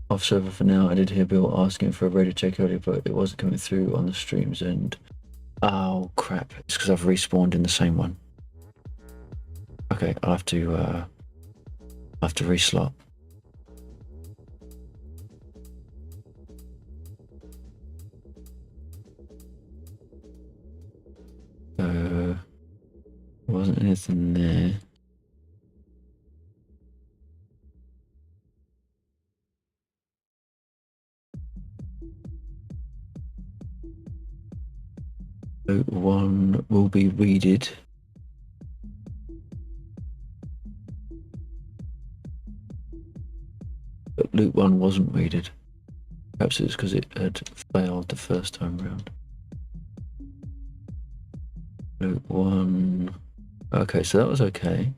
Off server for now. I did hear Bill asking for a radio check earlier, but it wasn't coming through on the streams end. Oh crap! It's because I've respawned in the same one. Okay, I'll have to reslot. There wasn't anything there. Loot 1 will be weeded. But loot 1 wasn't weeded. Perhaps it's because it had failed the first time round. Loot 1. Okay, so that was okay.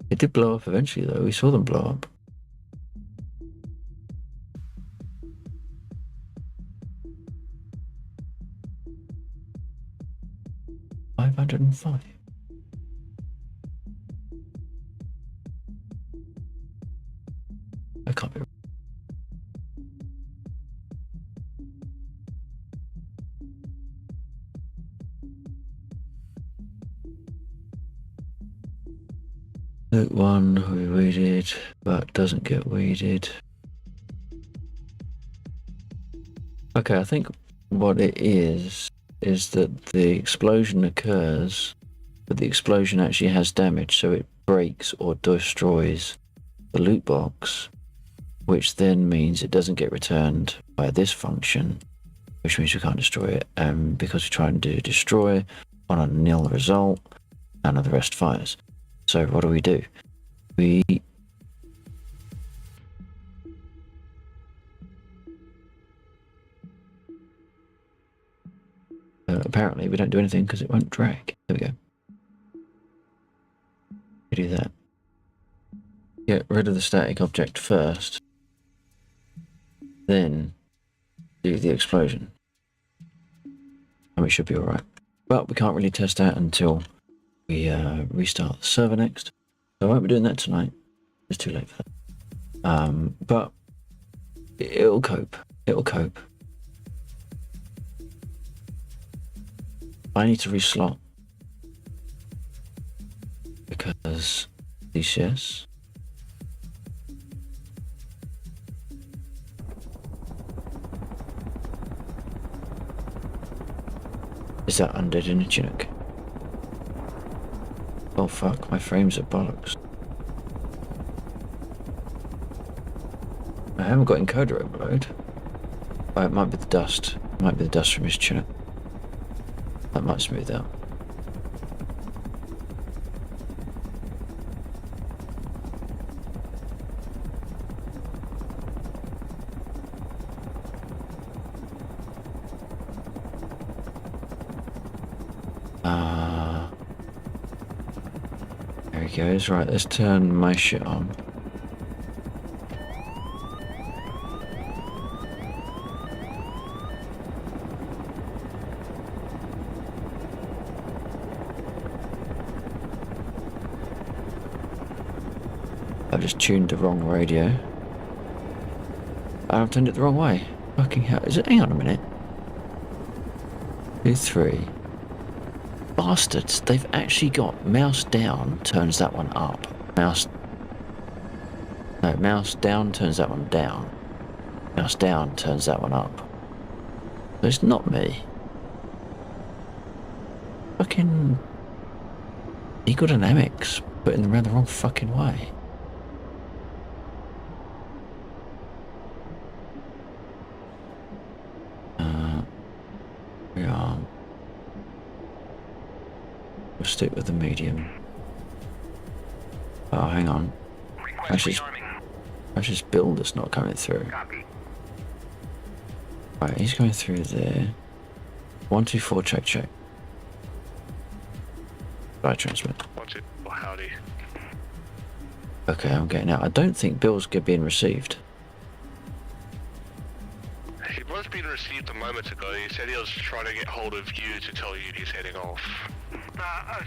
It did blow up eventually though. We saw them blow up. $505. I can't be. Loot 1 we weeded, but doesn't get weeded. Okay, I think what it is that the explosion occurs, but the explosion actually has damage, so it breaks or destroys the loot box, which then means it doesn't get returned by this function, which means we can't destroy it. And because we try and do destroy on a nil result, none of the rest fires. So what do? We apparently we don't do anything because it won't drag. There we go. We do that. Get rid of the static object first, then do the explosion, and we should be alright. But we can't really test that until we restart the server next. So I won't be doing that tonight. It's too late for that. But it'll cope. It'll cope. I need to reslot because DCS. Is that undead in a tunic? Oh fuck, my frames are bollocks. I haven't got encoder overload. Oh, it might be the dust. It might be the dust from his tunic. That might smooth out. There he goes. Right, let's turn my shit on. I've just tuned the wrong radio. I've turned it the wrong way. Fucking hell. Is it? Hang on a minute. 2, 3. Bastards. They've actually got mouse down turns that one up. Mouse down turns that one down. Mouse down turns that one up. So it's not me. Fucking egodynamics putting them around the wrong fucking way. We are. We'll stick with the medium. Oh, hang on. That's just build that's not coming through. Copy. Right, he's going through there. 1, 2, 4, check. Right, transmit. 1, 2, howdy. Okay, I'm getting out. I don't think Bill's being received. He was being received a moment ago. He said he was trying to get hold of you to tell you he's heading off.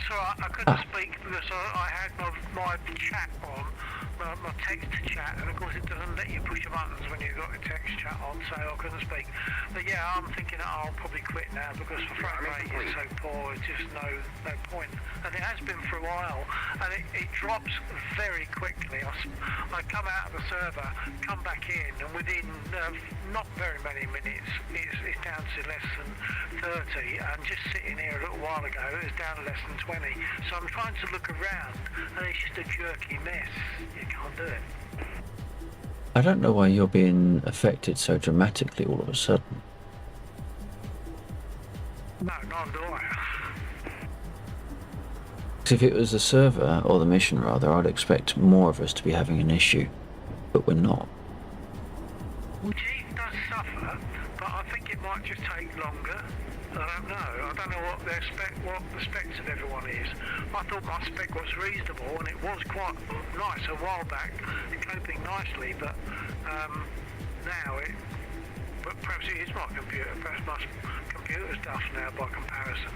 So I couldn't speak because I had my chat on, my text chat, and of course it doesn't let you push your buttons when you've got a text chat on, so I couldn't speak. But yeah, I'm thinking that I'll probably quit now because the frame rate is so poor, it's just no point. And it has been for a while, and it drops very quickly. I come out of the server, come back in, and within not very many minutes, it's down to less than 30, and just sitting here a little while ago, it was down to less than 20. So I'm trying to look around, and it's just a jerky mess. You can't do it. I don't know why you're being affected so dramatically all of a sudden. No, neither do I. 'Cause if it was the server, or the mission rather, I'd expect more of us to be having an issue. But we're not. Well, Chief does suffer, but I think it might just take longer. I don't know. I don't know what the specs of everyone is. I thought my spec was reasonable, and it was quite nice a while back, coping nicely. But now but perhaps it is my computer. Perhaps my computer's stuff now by comparison.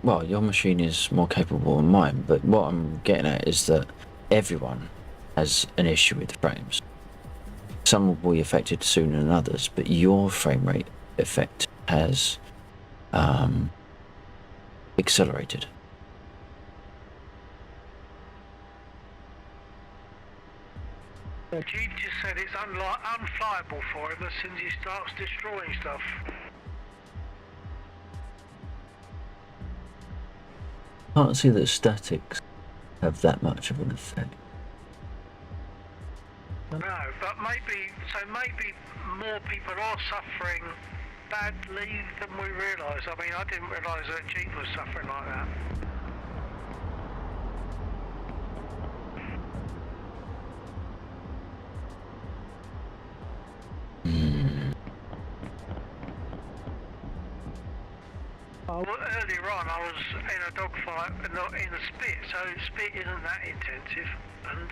Well, your machine is more capable than mine, but what I'm getting at is that everyone has an issue with the frames. Some will be affected sooner than others, but your frame rate effect has accelerated. Chief just said it's unflyable for him as soon as he starts destroying stuff. Can't see the statics have that much of an effect. No, but maybe more people are suffering badly than we realise. I mean, I didn't realise that Jeep was suffering like that. Earlier on, I was in a dogfight, not in a spit, so spit isn't that intensive, and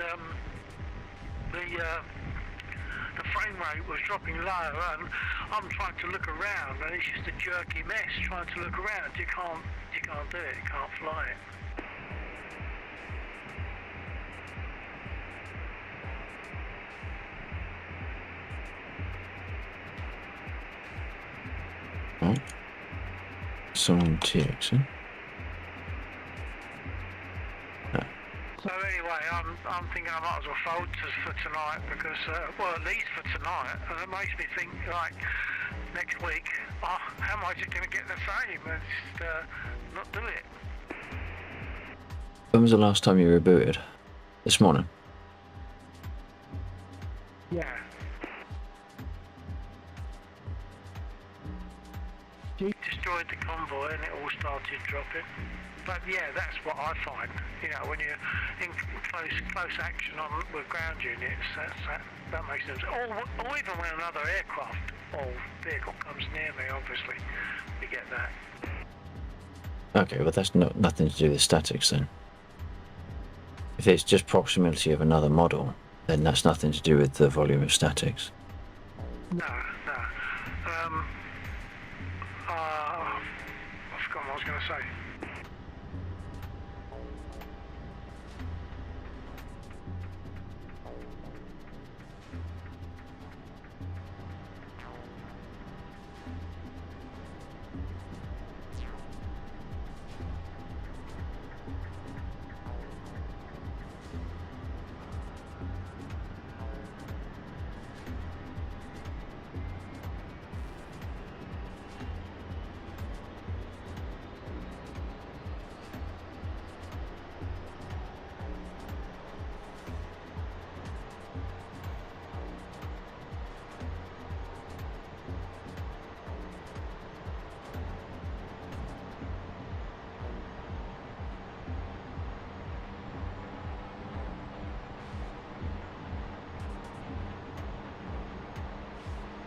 the frame rate was dropping low, and I'm trying to look around, and it's just a jerky mess trying to look around. You can't do it. You can't fly it. Oh. Someone TX, huh? So anyway, I'm thinking I might as well fold for tonight because, well, at least for tonight, and it makes me think, like, next week, how am I just going to get the same and just not do it? When was the last time you rebooted? This morning? Yeah. Destroyed the convoy and it all started dropping. But yeah, that's what I find. You know, when you're in close action with ground units, that makes sense. Or even when another aircraft or vehicle comes near me, obviously, you get that. Okay, but that's nothing to do with statics then. If it's just proximity of another model, then that's nothing to do with the volume of statics. No. I forgot what I was going to say.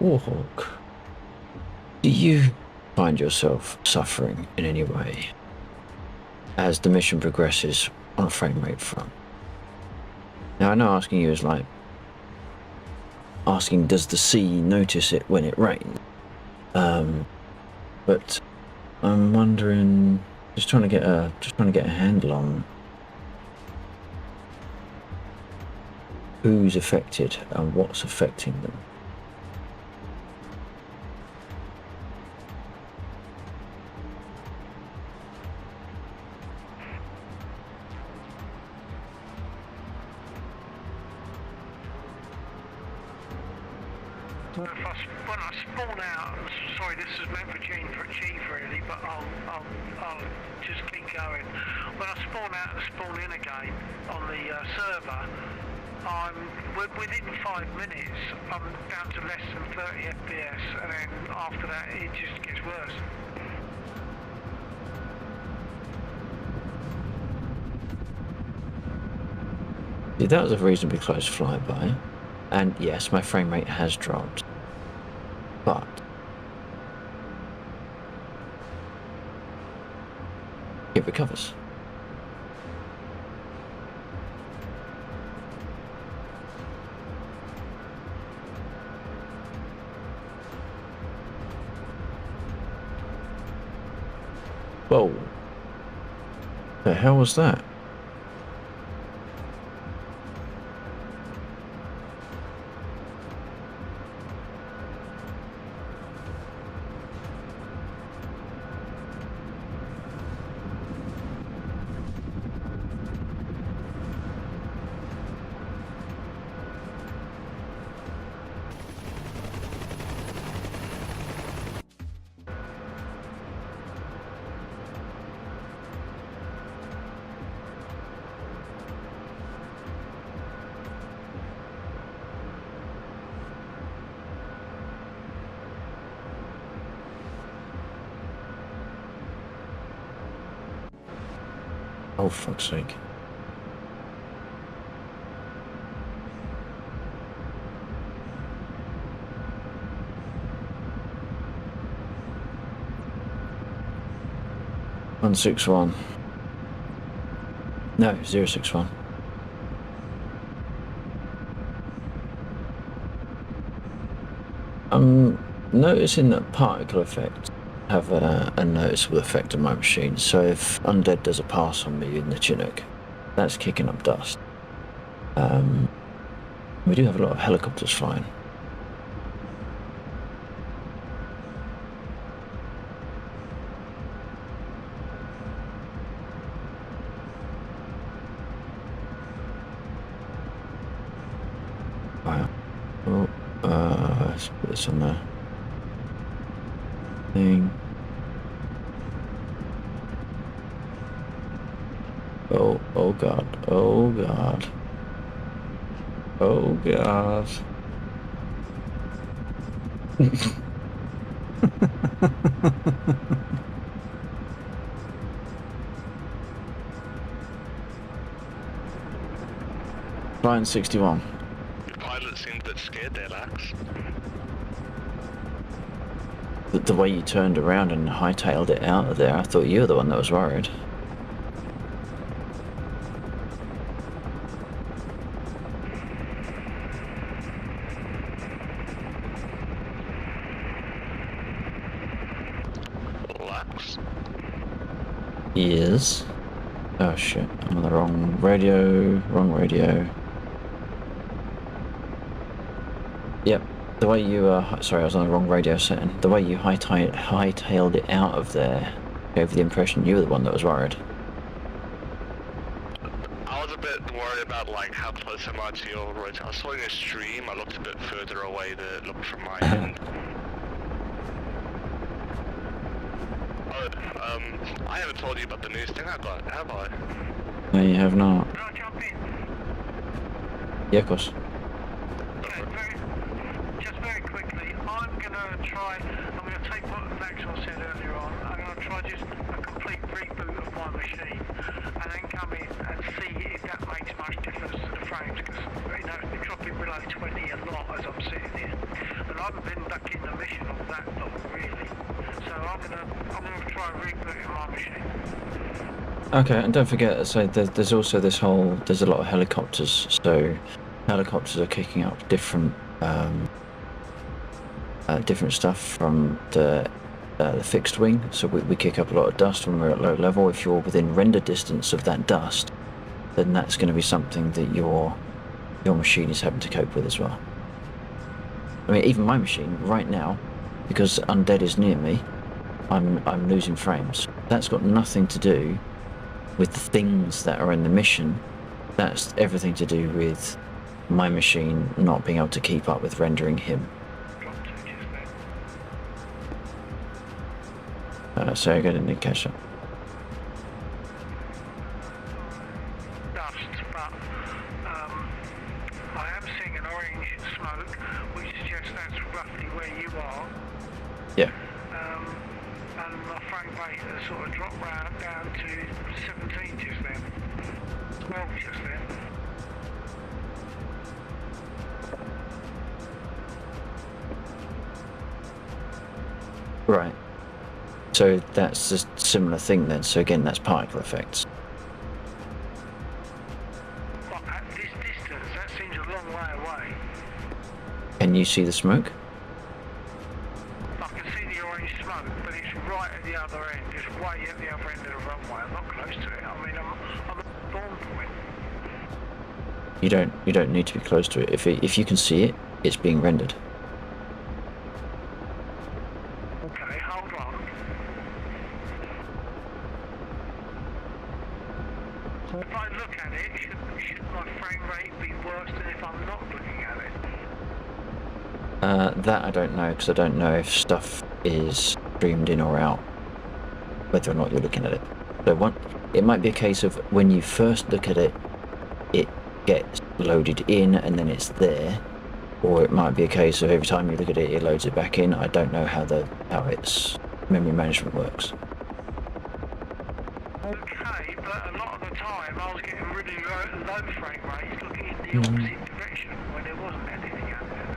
Warhawk, do you find yourself suffering in any way as the mission progresses on a frame rate front? Now, I know asking you is like asking, does the sea notice it when it rains? But I'm wondering, just trying to get a handle on who's affected and what's affecting them. When I spawn out, sorry, this is meant for Chief really, but I'll just keep going. When I spawn out and spawn in again on the server, within 5 minutes, I'm down to less than 30 FPS, and then after that, it just gets worse. See, that was a reasonably close flyby. And yes, my frame rate has dropped, but it recovers. Whoa. The hell was that? Oh, fuck's sake. One 6-1. No, 061. I'm noticing that particle effects have a noticeable effect on my machine. So if Undead does a pass on me in the Chinook, that's kicking up dust. We do have a lot of helicopters flying. Wow. Oh, let's put this on there. Thing. Oh, oh god, oh god. Oh god. Flying 61. The pilot seemed a bit scared there, Lax. The way you turned around and hightailed it out of there, I thought you were the one that was worried. Lax. Yes. Oh shit, I'm on the wrong radio, wrong radio. Yep, the way you, sorry, I was on the wrong radio setting. The way you hightailed it out of there gave the impression you were the one that was worried. I was a bit worried about like how close am I to your road. I saw in a stream, I looked a bit further away to look from my end. Oh, I haven't told you about the news thing I got, have I? No, you have not. Can I jump in? Yeah, of course. Okay, just very quickly, I'm going to take what Maxwell said earlier on, I'm going to try just a complete reboot of my machine, and then come in and see if that makes much difference to the frames, because, you know, they're dropping below 20 a lot as I'm sitting here, and I haven't been back in the mission of that long, really, so I'm going to try rebooting my machine. Okay, and don't forget, so there's also this whole, there's a lot of helicopters, so helicopters are kicking up different different stuff from the fixed wing, so we kick up a lot of dust when we're at low level. If you're within render distance of that dust, then that's going to be something that your machine is having to cope with as well. I mean, even my machine right now, because Undead is near me, I'm losing frames. That's got nothing to do with the things that are in the mission. That's everything to do with my machine not being able to keep up with rendering him. So I didn't catch up. Dust, but I am seeing an orange smoke, which suggests that's roughly where you are. Yeah. And my frame rate has sort of dropped down to 17 just then, 12 just then. Right. So that's a similar thing then. So again, that's particle effects. But at this distance, that seems a long way away. Can you see the smoke? I can see the orange smoke, but it's right at the other end. It's way at the other end of the runway. I'm not close to it. I mean, I'm at the dawn point. You don't need to be close to it. If you can see it, it's being rendered. Okay, hold on. If I look at it, should my frame rate be worse than if I'm not looking at it? That I don't know, because I don't know if stuff is streamed in or out, whether or not you're looking at it. So it might be a case of when you first look at it, it gets loaded in and then it's there, or it might be a case of every time you look at it, it loads it back in. I don't know how its memory management works. okay, but a lot of the time I was getting really low frame rates looking in the opposite direction when there wasn't anything happening.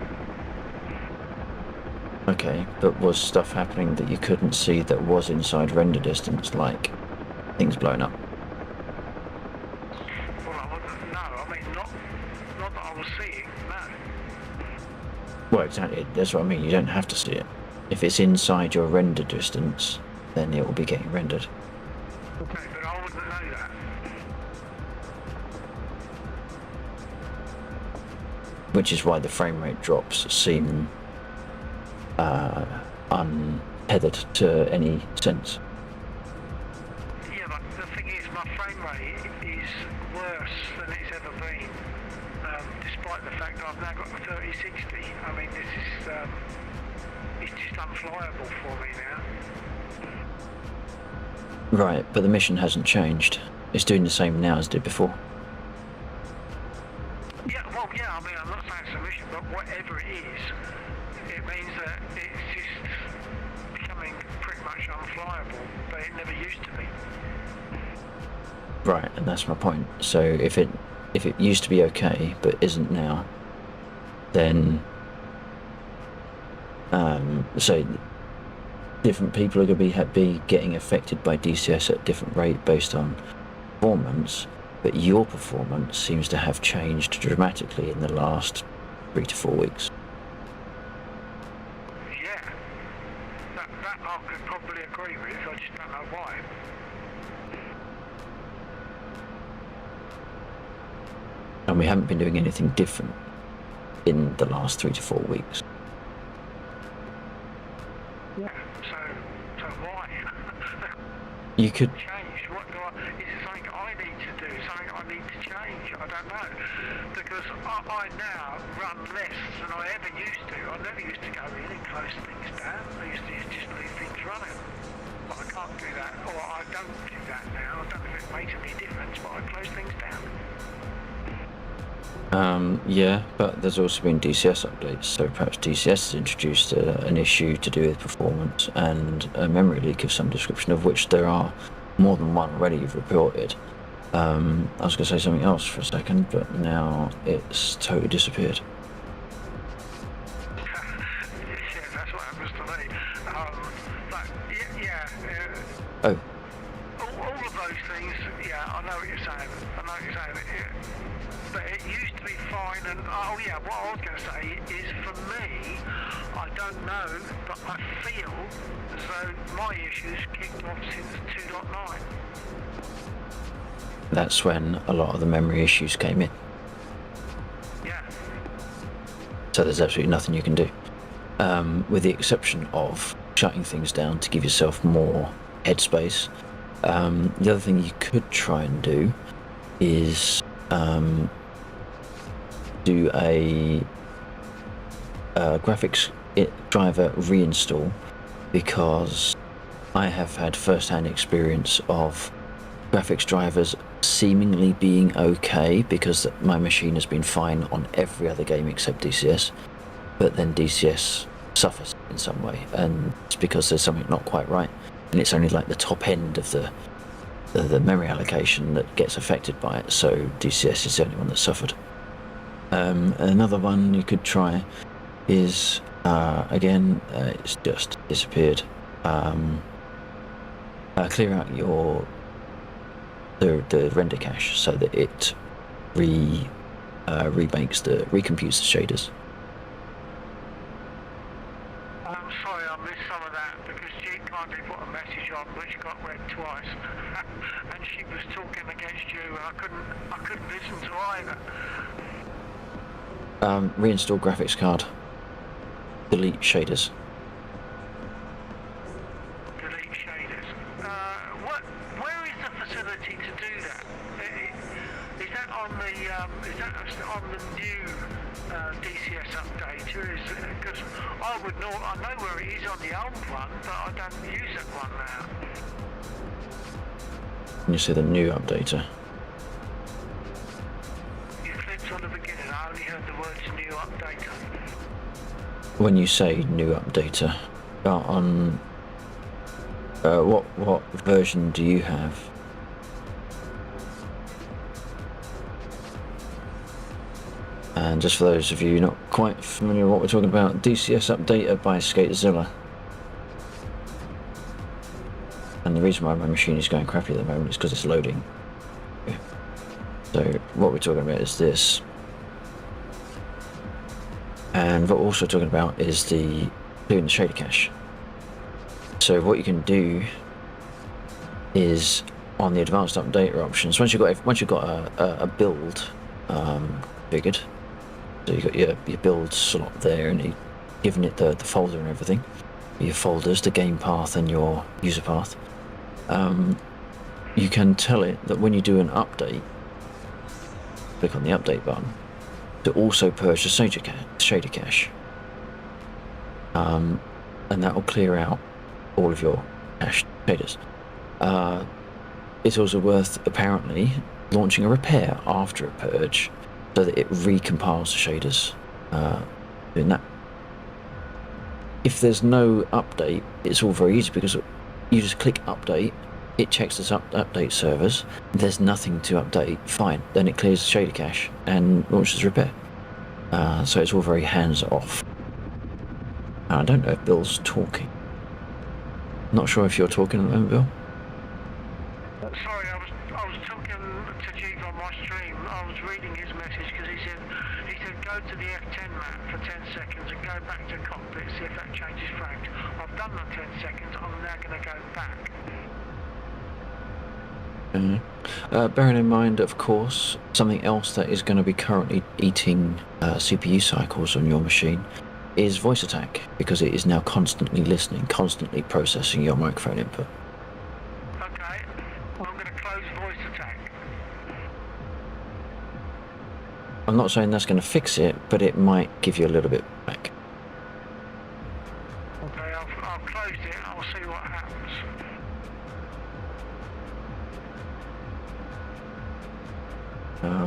Okay, but was stuff happening that you couldn't see that was inside render distance, like things blowing up? Well, I wouldn't know. I mean, not that I was seeing, no. Well, exactly. That's what I mean. You don't have to see it. If it's inside your render distance, then it will be getting rendered. Okay, but I wouldn't know that. Which is why the frame rate drops seem untethered to any sense. Yeah, but the thing is, my frame rate is worse than it's ever been, despite the fact that I've now got the 3060. I mean, this is, it's just unflyable for me now. Right, but the mission hasn't changed. It's doing the same now as it did before. Yeah, well, yeah, I mean, I'm not saying it's a mission, but whatever it is, it means that it's just becoming pretty much unflyable, but it never used to be. Right, and that's my point. So if it used to be okay but isn't now, then so different people are going to be getting affected by DCS at a different rate based on performance, but your performance seems to have changed dramatically in the last 3 to 4 weeks. Yeah, that I could probably agree with, I just don't know why. And we haven't been doing anything different in the last 3 to 4 weeks. Yeah, so why? You could... Change, what do I, is it something I need to do, something I need to change? I don't know, because I now run less than I ever used to. I never used to go in and close things down. I used to just leave things running. But I can't do that, or I don't do that now. I don't know if it makes any difference, but I close things down. Yeah, but there's also been DCS updates, so perhaps DCS has introduced an issue to do with performance and a memory leak of some description, of which there are more than one already reported. I was going to say something else for a second, but now it's totally disappeared. Yeah, that's what happens to me. But Oh, all of those things, yeah, I know what you're saying. But it used to be fine, and oh yeah, what I was going to say is, for me, I don't know, but I feel as though my issues kicked off since 2.9. that's when a lot of the memory issues came in. Yeah. So there's absolutely nothing you can do, with the exception of shutting things down to give yourself more headspace. The other thing you could try and do is do a graphics driver reinstall, because I have had first-hand experience of graphics drivers seemingly being okay because my machine has been fine on every other game except DCS, but then DCS suffers in some way, and it's because there's something not quite right, and it's only like the top end of the memory allocation that gets affected by it, so DCS is the only one that suffered. Another one you could try is, again, it's just disappeared. Clear out the render cache so that it recomputes the shaders. I'm sorry I missed some of that, because she kindly put a message on which got read twice, and she was talking against you, and I couldn't listen to either. Reinstall graphics card. Delete shaders. Delete shaders. Where is the facility to do that? Is that on the new DCS update? Because I know where it is on the old one, but I don't use that one now. When you say the new updater. You clicked on the beginning. I only heard the words new updater. When you say new updater, on what version do you have? And just for those of you not quite familiar with what we're talking about, DCS Updater by Skatezilla. And the reason why my machine is going crappy at the moment is because it's loading. So what we're talking about is this. And what we're also talking about is doing the shader cache. So what you can do is on the advanced updater options, once you've got a build figured, so you've got your build slot there, and you've given it the folder and everything, your folders, the game path and your user path. You can tell it that when you do an update, click on the update button to also purge the shader cache, and that will clear out all of your cached shaders. It's also worth apparently launching a repair after a purge so that it recompiles the shaders, doing that. If there's no update, it's all very easy because you just click update, it checks this update servers, there's nothing to update, fine, then it clears the shader cache and launches repair. So it's all very hands off. I don't know if Bill's talking. Not sure if you're talking at the moment, Bill. Sorry, I was talking to Jeeve on my stream. I was reading his message because he said go to the F10 map for 10 seconds and go back to cockpit, see if that changes frames. I've done that 10 seconds, I'm now going to go back. Bearing in mind, of course, something else that is going to be currently eating CPU cycles on your machine is voice attack, because it is now constantly listening, constantly processing your microphone input. Okay, I'm going to close voice attack. I'm not saying that's going to fix it, but it might give you a little bit back. Okay, I've closed it, I'll see what happens.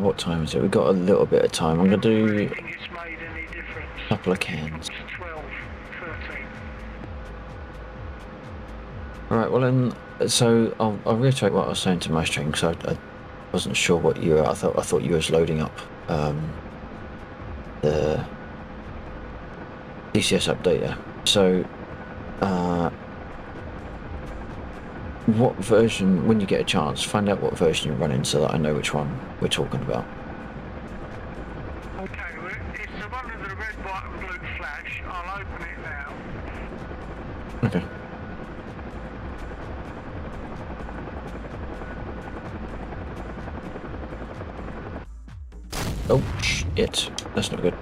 What time is it? We've got a little bit of time. I'm going to do I think it's made any difference. a couple of cans. 12, 13. Alright, well then, so I'll reiterate what I was saying to my stream, because I wasn't sure what you were. I thought you was loading up the DCS updater. So what version, when you get a chance, find out what version you're running so that I know which one we're talking about. Okay, well, it's the one with the red, white and blue flash. I'll open it now. Okay. Oh, shit. That's not good.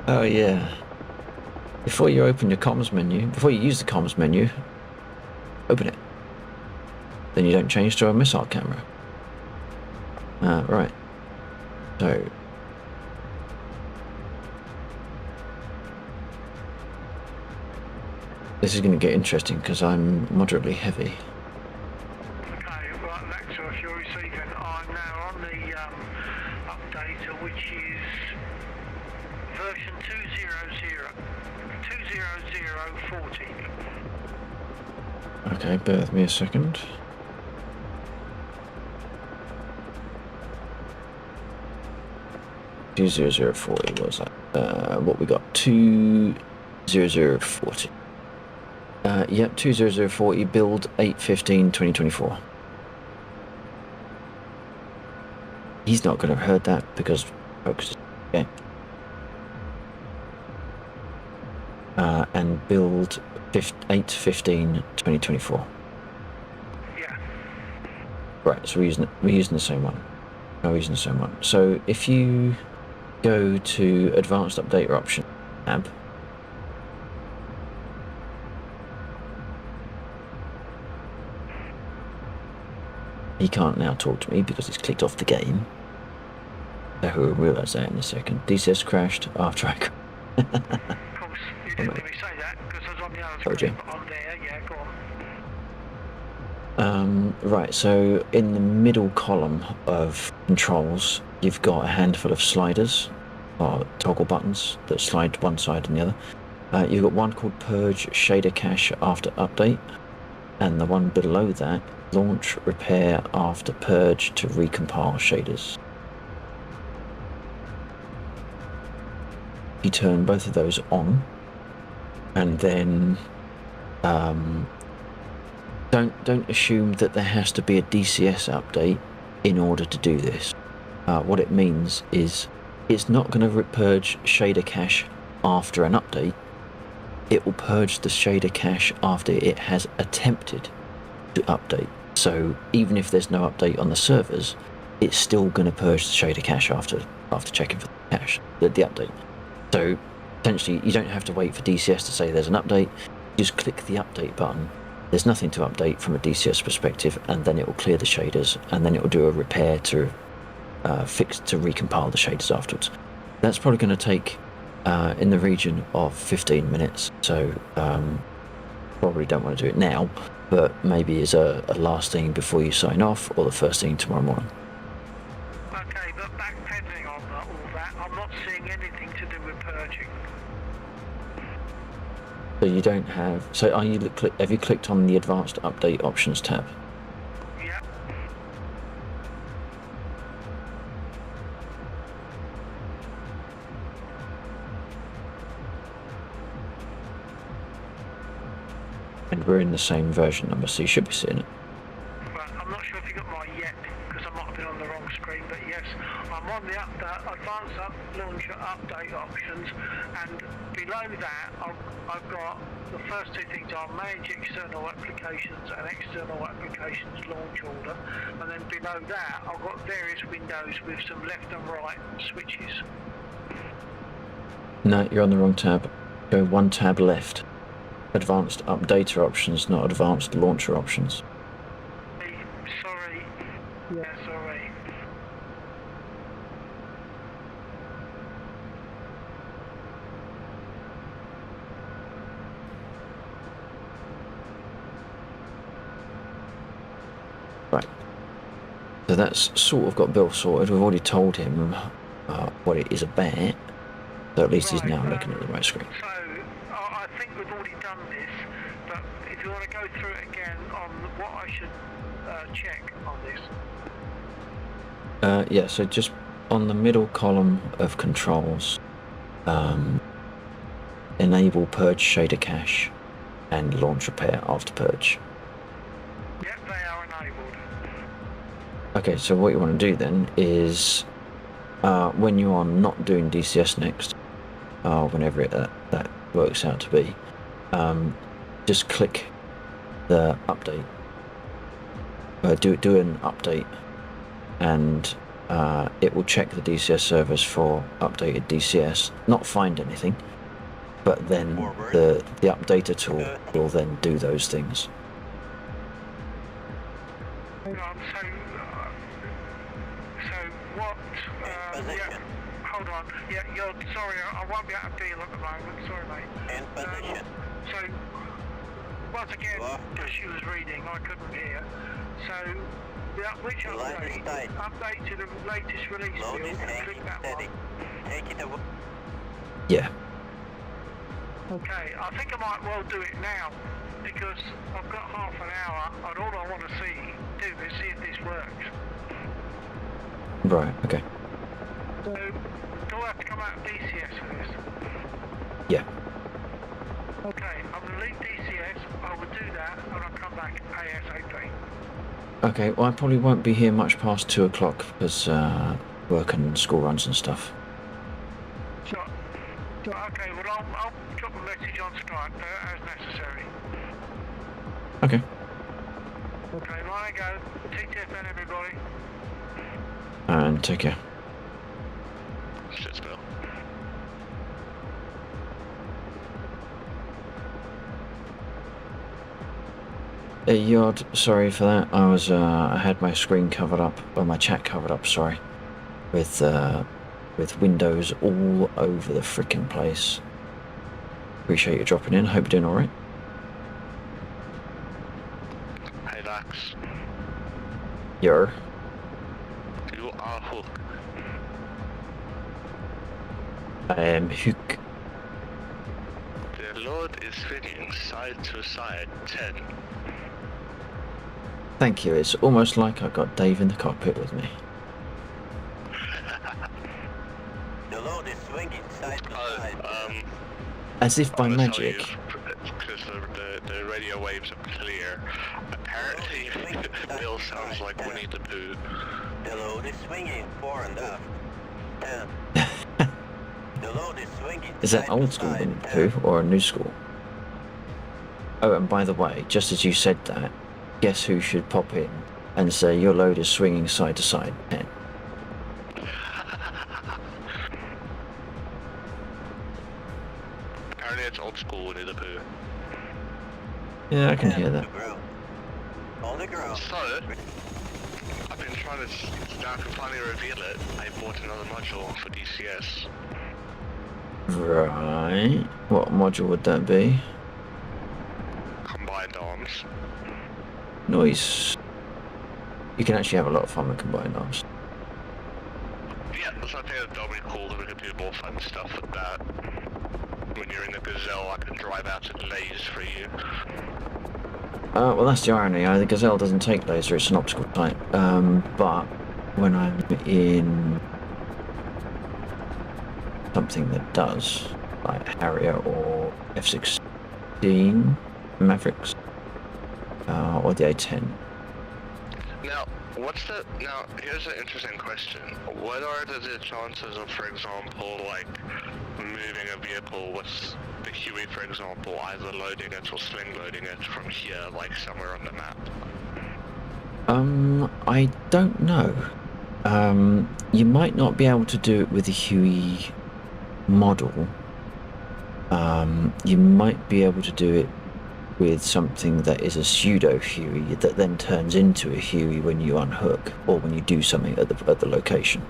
Oh, yeah. Before you open your comms menu, before you use the comms menu, open it. Then you don't change to a missile camera. Right. So. This is going to get interesting because I'm moderately heavy. Okay, right, Alexa, if you're receiving, I'm now on the updater, which is version 20040. Okay, bear with me a second. (20040) was that? What we got? 20040. Yep, 20040, build 8/15/2024. He's not going to have heard that because folks. Okay. And build 8/15/2024. Yeah. Right, so we're using the same one. No, we're using the same one. So if you go to Advanced Updater Option tab, he can't now talk to me because he's clicked off the game. So we'll realise that in a second. DCS crashed after I. Of course, you didn't let me say that because I was on the other Told you. screen, but I'm there, yeah, go on. Right, so in the middle column of controls, you've got a handful of sliders, or toggle buttons that slide one side and the other. You've got one called Purge Shader Cache After Update, and the one below that launch repair after purge to recompile shaders. You turn both of those on, and then don't assume that there has to be a DCS update in order to do this. What it means is it's not going to purge shader cache after an update. It will purge the shader cache after it has attempted to update. So even if there's no update on the servers, it's still going to purge the shader cache after checking for the cache, the update. So essentially, you don't have to wait for DCS to say there's an update. You just click the update button. There's nothing to update from a DCS perspective, and then it will clear the shaders, and then it will do a repair to recompile the shaders afterwards. That's probably going to take in the region of 15 minutes. So probably don't want to do it now, but maybe as a last thing before you sign off, or the first thing tomorrow morning. Okay, but backpedaling on all that, I'm not seeing anything to do with purging. So you don't have. So have you clicked on the advanced update options tab? Yeah. And we're in the same version number, so you should be seeing it. Well, I'm not sure if you got my yet, because I might have been on the wrong screen, but yes, I'm on the advanced launcher update options, and below that I've got the first two things are manage external applications and external applications launch order, and then below that I've got various windows with some left and right switches. No, you're on the wrong tab. Go one tab left. Advanced updater options, not advanced launcher options. Sorry. Yeah, sorry. Right. So that's sort of got Bill sorted. We've already told him what it is about. So at least he's now looking at the right screen. So, I think we've already done this, but if you want to go through it again on what I should check on this. Yeah, so just on the middle column of controls, enable purge shader cache and launch repair after purge. Yep, they are enabled. Okay, so what you want to do then is when you are not doing DCS next, whenever that works out to be, just click the update. Do an update, and it will check the DCS servers for updated DCS. Not find anything, but then the updater tool will then do those things. So what? Yeah, hold on. Yeah, you're sorry. I won't be able to deal at the moment. Sorry, mate. In position. So once again, as she was reading, I couldn't hear. So which update? Update to the latest release build. Click that one. Take it away. Yeah. Okay, I think I might well do it now because I've got half an hour and all I want to do is see if this works. Right. Okay. So do I have to come out of DCS for this? Yeah. Okay, I'm going to leave DCS, I will do that and I'll come back ASAP. Okay. Well, I probably won't be here much past 2 o'clock because work and school runs and stuff. Sure. Okay, well I'll drop a message on Skype as necessary. Okay. Okay, line I go. TTFN everybody. And take care. Shit spill. Yod, sorry for that. I had my screen covered up, or my chat covered up. Sorry, with windows all over the frickin' place. Appreciate you dropping in. Hope you're doing all right. Hey Dax, Yer. you are hook. I am Hook. The load is swinging side to side 10. Thank you. It's almost like I got Dave in the cockpit with me. The load is swinging side to side. As if by I'm gonna tell you, magic. because the radio waves are clear. Apparently, Bill sounds like Winnie the Pooh. The load is swinging fore and aft. 10. The load is swinging. Is that side old to school side. Winnie the 10. Pooh or a new school? Oh, and by the way, just as you said that, guess who should pop in and say your load is swinging side to side? 10. Apparently, it's old school Winnie the Pooh. Yeah, I can 10 hear to that. ground. On the ground. So, I've been trying to, now I can finally reveal it. I bought another module for DCS. Right. What module would that be? Combined arms. Noise. You can actually have a lot of fun with combined arms. Yeah, so I think that'll be cool that we can do more fun stuff with that. When you're in the Gazelle, I can drive out and laze for you. Well, that's the irony. The Gazelle doesn't take laser, it's an optical type. But when I'm in something that does, like Harrier or F-16 Mavericks, or the A-10. Now, here's an interesting question. What are the chances of, for example, like, moving a vehicle with the Huey, for example, either loading it or sling loading it from here, like somewhere on the map? I don't know. You might not be able to do it with the Huey model. You might be able to do it with something that is a pseudo Huey that then turns into a Huey when you unhook or when you do something at the location.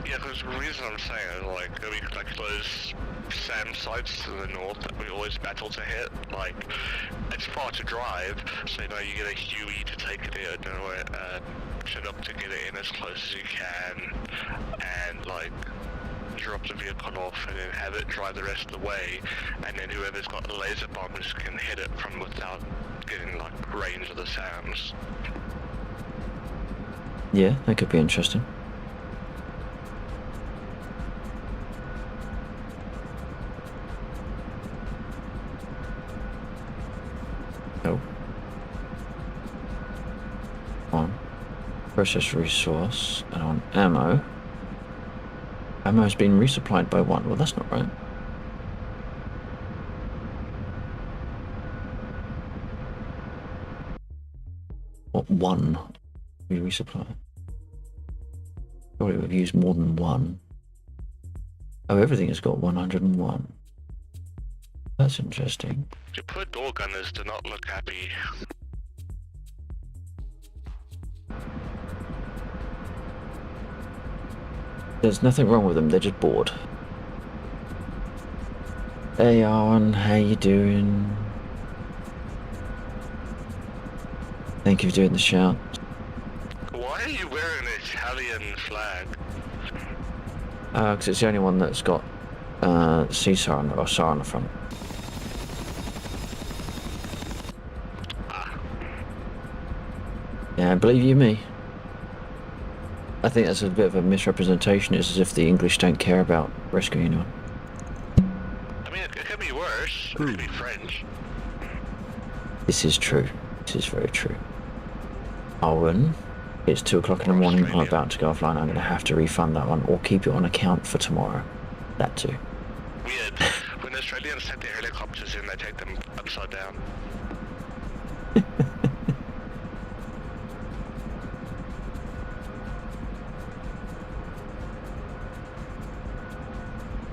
Yeah, because the reason I'm saying is, like those SAM sites to the north that we always battle to hit, like, it's far to drive, so you get a Huey to take it in, or Chinook to get it in as close as you can, and, like, drop the vehicle off and then have it drive the rest of the way, and then whoever's got the laser bombs can hit it from without getting, like, range of the SAMs. Yeah, that could be interesting. Oh. On process resource and on ammo. Ammo has been resupplied by 1. Well, that's not right. What 1 we resupply? Probably we've used more than 1. Oh, everything has got 101. That's interesting. Your poor door gunners do not look happy. There's nothing wrong with them, they're just bored. Hey Arn, how you doing? Thank you for doing the shout. Why are you wearing an Italian flag? Because it's the only one that's got CSAR on, or SAR on the front. Yeah, believe you me. I think that's a bit of a misrepresentation. It's as if the English don't care about rescuing anyone. I mean, it could be worse. It could be French. This is true. This is very true. Owen, it's 2 o'clock in the morning. I'm about to go offline. I'm going to have to refund that one or keep it on account for tomorrow. That too. Weird. When the Australians send their helicopters in, they take them upside down.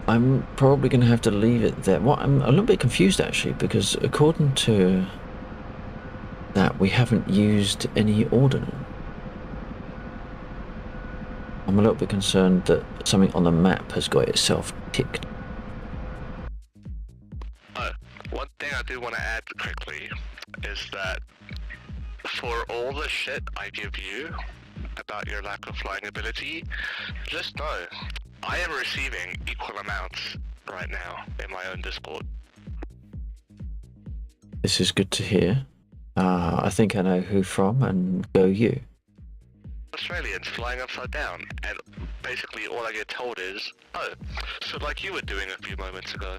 I'm probably going to have to leave it there. Well, I'm a little bit confused actually, because according to that, we haven't used any ordnance. I'm a little bit concerned that something on the map has got itself ticked. One thing I do want to add quickly is that for all the shit I give you about your lack of flying ability, just know I am receiving equal amounts right now in my own Discord. This is good to hear. I think I know who from, and go you. Australians flying upside down, and basically all I get told is, oh, so like you were doing a few moments ago.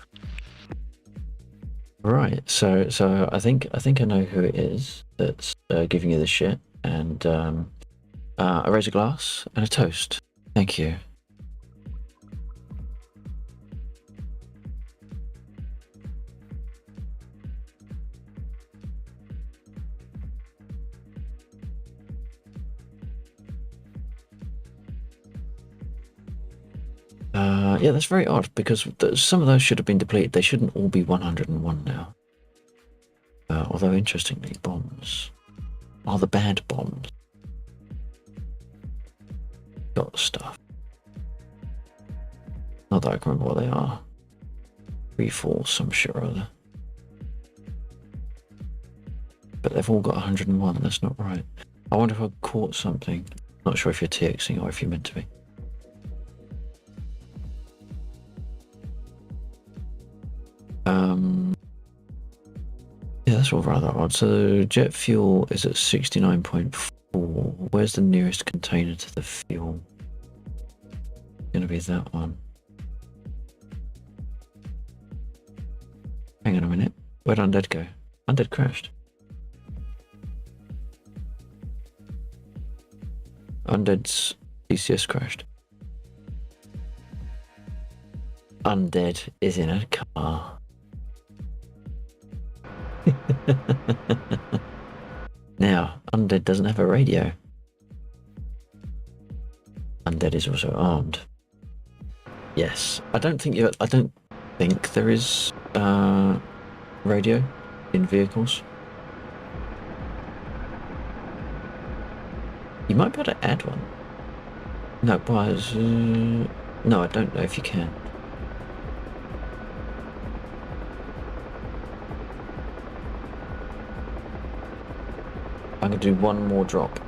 Right. So I think I know who it is that's giving you the shit, and I raise a glass and a toast. Thank you. Yeah, that's very odd because some of those should have been depleted. They shouldn't all be 101 now. Although, interestingly, bombs are the bad bombs. Got stuff. Not that I can remember what they are. Free-fall, some shit or other. But they've all got 101. That's not right. I wonder if I caught something. Not sure if you're TXing or if you're meant to be. Yeah, that's all rather odd. So jet fuel is at 69.4. Where's the nearest container to the fuel? It's gonna be that one. Hang on a minute. Where'd Undead go? Undead crashed. Undead's DCS crashed. Undead is in a car. Now, Undead doesn't have a radio. Undead is also armed. Yes, I don't think there is radio in vehicles. You might be able to add one. No, but no, I don't know if you can. I'm going to do one more drop.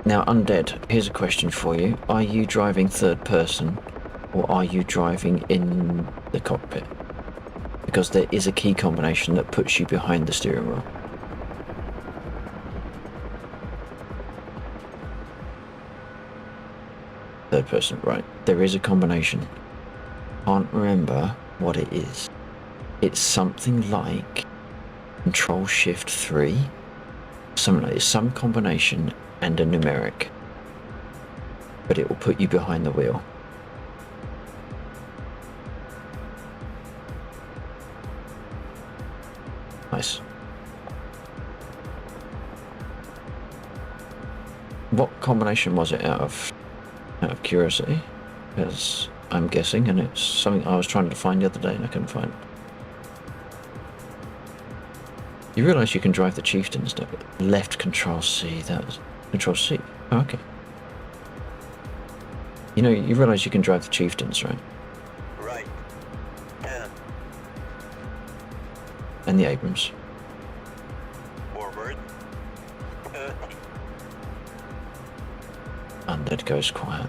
Now, Undead, here's a question for you. Are you driving third person, or are you driving in the cockpit? Because there is a key combination that puts you behind the steering wheel. Third person, right. There is a combination. Can't remember what it is. It's something like Control Shift 3, something like some combination and a numeric, but it will put you behind the wheel. Nice. What combination was it out of curiosity? Because I'm guessing, and it's something I was trying to find the other day and I couldn't find it. You realise you can drive the Chieftains, don't you? Left Control C, that was Control C. Oh, okay. You know, you realise you can drive the Chieftains, right? Right. 10. And the Abrams. Forward. 30. Undead goes quiet.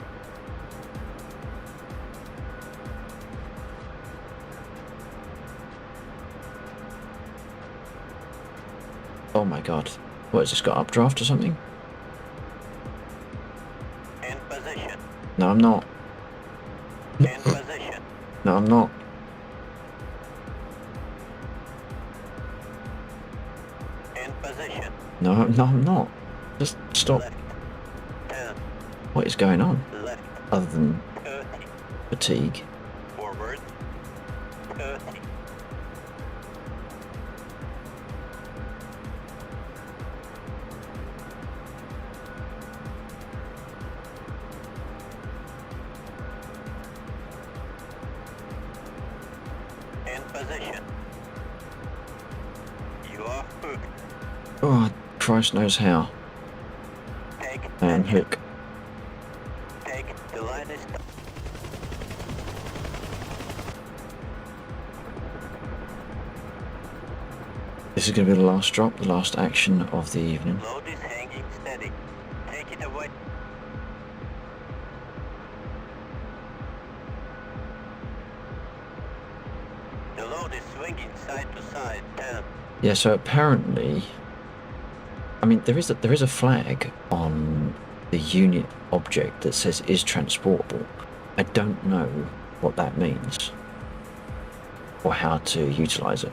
Oh my god. What, has this got updraft or something? In position. No, I'm not. In position. No, I'm not. In position. No, I'm not. Just stop. Left. 10. What is going on? Left. Other than 30. fatigue. Forward. 30. In position. You are hooked. Oh, Christ knows how. Take And action. hook. Take the line is This is going to be the last drop, the last action of the evening. load is hanging steady. Take it away. The load is swinging side to side. 10. Yeah, so apparently, I mean, there is a flag on the unit object that says is transportable. I don't know what that means or how to utilize it.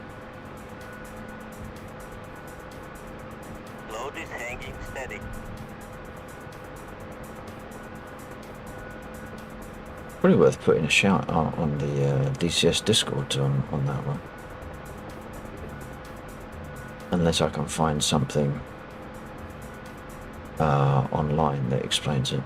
Load is hanging steady. Probably worth putting a shout out on the DCS Discord on that one. Unless I can find something online that explains it.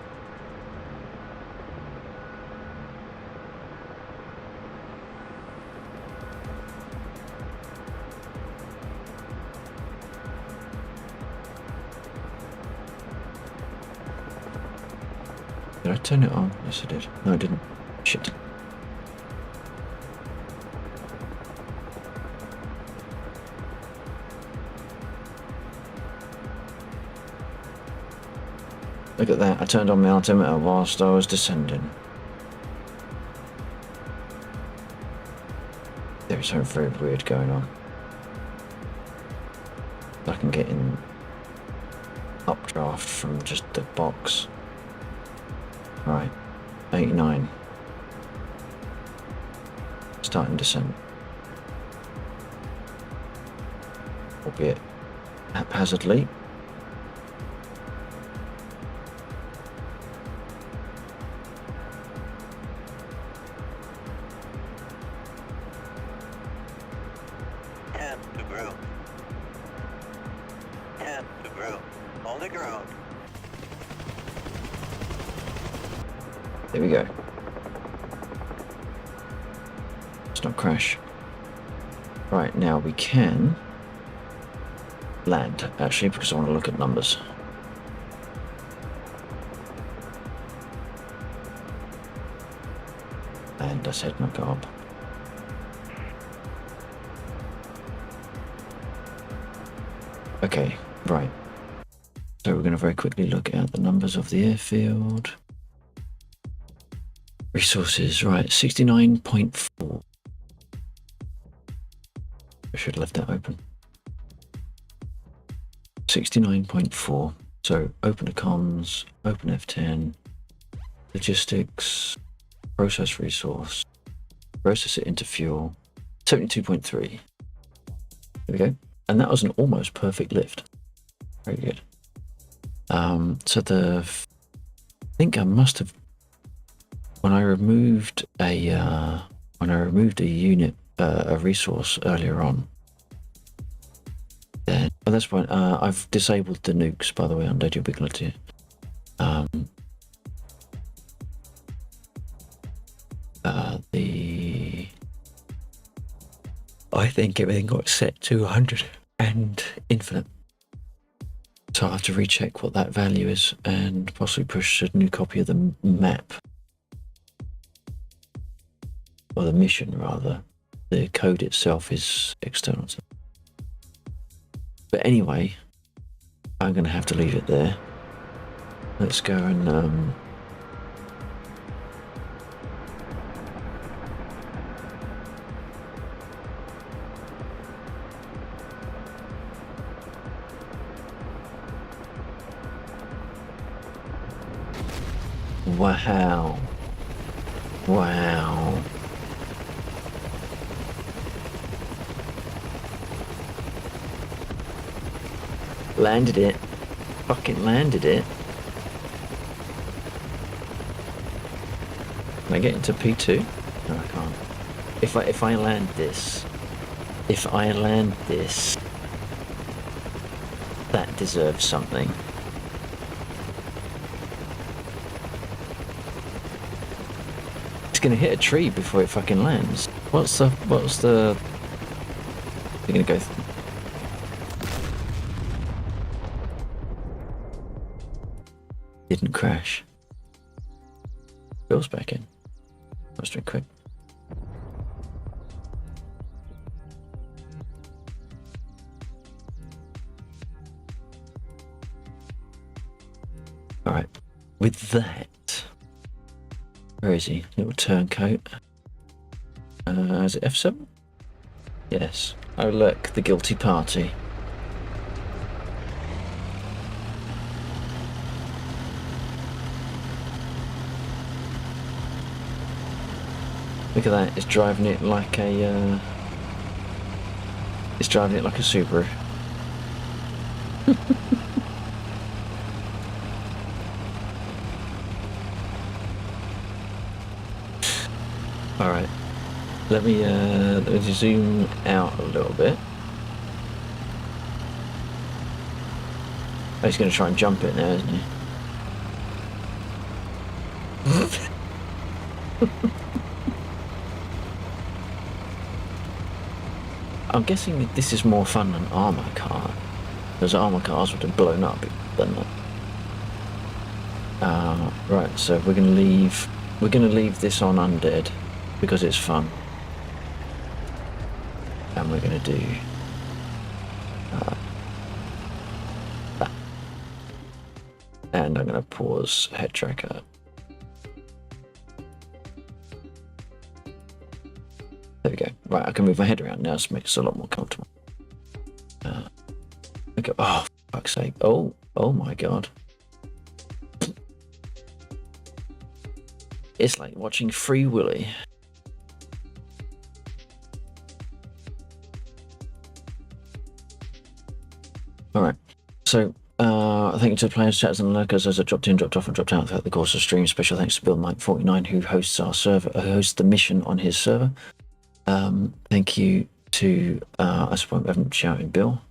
Did I turn it on? Yes, I did. No, I didn't. Shit. Look at that. I turned on my altimeter whilst I was descending. There's something very weird going on. I can get in updraft from just the box. Right, 89. Starting descent. Albeit haphazardly. To ground. 10 to ground. On the ground. There we go. Let's not crash. Right, now we can land, actually, because I want to look at numbers. And I said not go up. Okay, right. So we're going to very quickly look at the numbers of the airfield. Resources, right, 69.4. I should have left that open. 69.4. So open the comms, open F10, logistics, process resource, process it into fuel, 72.3. There we go. And that was an almost perfect lift. Very good. So I think I must have, when I removed a unit, a resource earlier on. Then, oh, that's fine. I've disabled the nukes, by the way, on Dead Ubiquity. I think everything got set to 100 and infinite. So I'll have to recheck what that value is and possibly push a new copy of the map. Or the mission, rather. The code itself is external. But anyway, I'm going to have to leave it there. Let's go and... Wow. Wow. Landed it. Fucking landed it. Can I get into P2? No, I can't. If I land this, that deserves something. It's gonna hit a tree before it fucking lands. What's the you're gonna go didn't crash. Bill's back in. Must have been quick. Alright. With that, where is he? Little turncoat. Is it F7? Yes. Oh look, the guilty party. Look at that, it's driving it like a it's driving it like a Subaru. Alright. Let me zoom out a little bit. Oh, he's gonna try and jump it now, isn't he? I'm guessing that this is more fun than armor car. Those armor cars would have blown up than that. Right, so we're gonna leave this on undead because it's fun. And we're gonna do that. And I'm gonna pause head tracker. There we go. Right, I can move my head around now, so it makes it a lot more comfortable. Okay. Oh, for fuck's sake. Oh my god. It's like watching Free Willy. Alright, so thank you to the players, chats and lurkers as I dropped in, dropped off and dropped out throughout the course of the stream. Special thanks to Bill Mike 49 who hosts our server, hosts the mission on his server. Thank you to I suppose we haven't shouted Bill.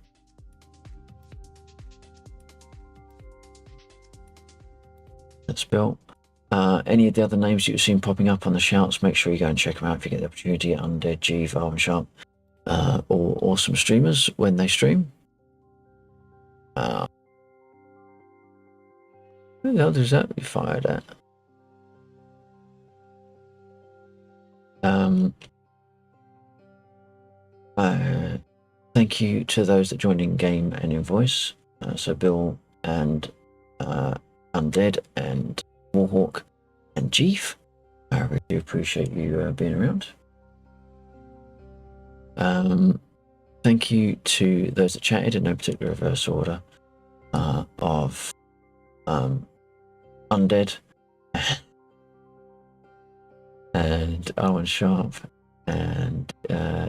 That's Bill. Any of the other names you've seen popping up on the shouts, make sure you go and check them out if you get the opportunity. Undead, G, Valve and Sharp, all awesome streamers when they stream. Who the hell does that be fired at? Thank you to those that joined in game and in voice. So Bill and Undead and Warhawk and Jeef. I really do appreciate you being around. Thank you to those that chatted in no particular reverse order of Undead and Owen Sharp and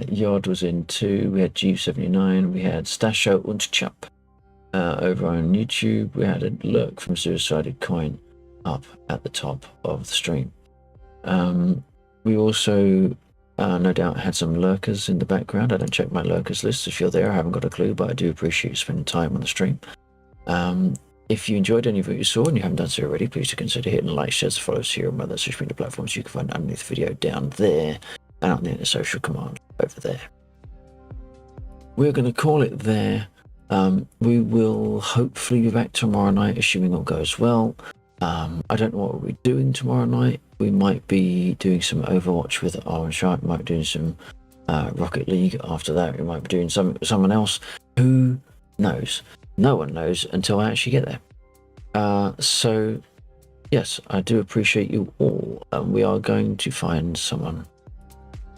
Yod was in too. We had G79, we had Stasho und Chup over on YouTube. We had a lurk from Suicided Coin up at the top of the stream. We also no doubt had some lurkers in the background. I don't check my lurkers list. If you're there, I haven't got a clue, but I do appreciate you spending time on the stream. If you enjoyed any of what you saw and you haven't done so already, please do consider hitting like, shares, follows here on other social media platforms. You can find underneath the video down there and up near the social command over there. We're going to call it there. We will hopefully be back tomorrow night, assuming all goes well. I don't know what we'll be doing tomorrow night. We might be doing some Overwatch with Owen Sharp. We might be doing some Rocket League after that. We might be doing someone else. Who knows? No one knows until I actually get there. So, yes, I do appreciate you all. We are going to find someone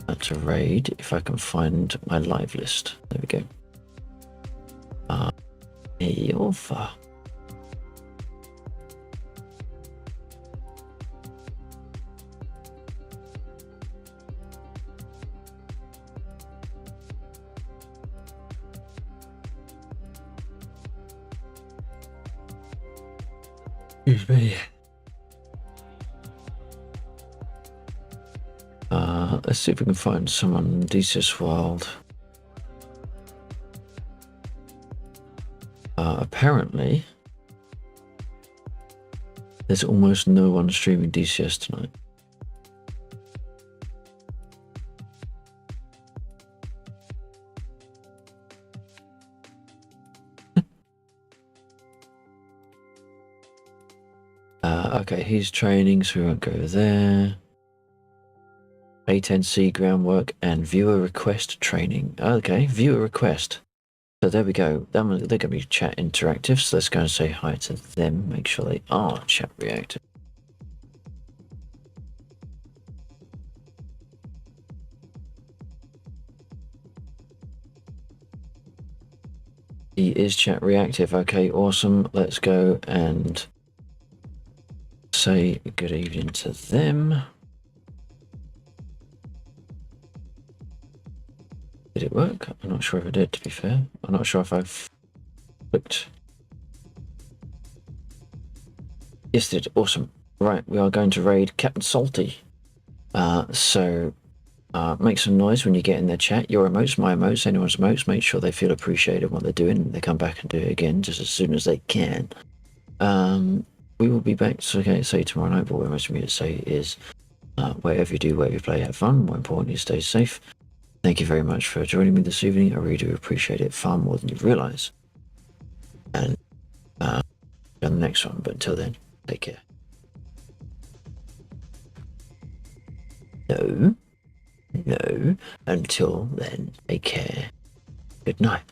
to raid if I can find my live list. There we go. Eova. Excuse me. Let's see if we can find someone in DCS World. Apparently, there's almost no one streaming DCS tonight. Okay, he's training, so we won't go there. A10C groundwork and viewer request training. Okay, viewer request. So there we go. They're going to be chat interactive, so let's go and say hi to them. Make sure they are chat reactive. He is chat reactive. Okay, awesome. Let's go and say good evening to them. Did it work? I'm not sure if it did, to be fair. I'm not sure if I've clicked. Yes, it did. Awesome. Right, we are going to raid Captain Salty. Make some noise when you get in their chat. Your emotes, my emotes, anyone's emotes. Make sure they feel appreciated what they're doing. They come back and do it again just as soon as they can. We will be back, so okay, say tomorrow night, but what most of me to say is whatever you do, whatever you play, have fun. More importantly, stay safe. Thank you very much for joining me this evening. I really do appreciate it far more than you realise. And on the next one, but until then, take care. No, until then, take care. Good night.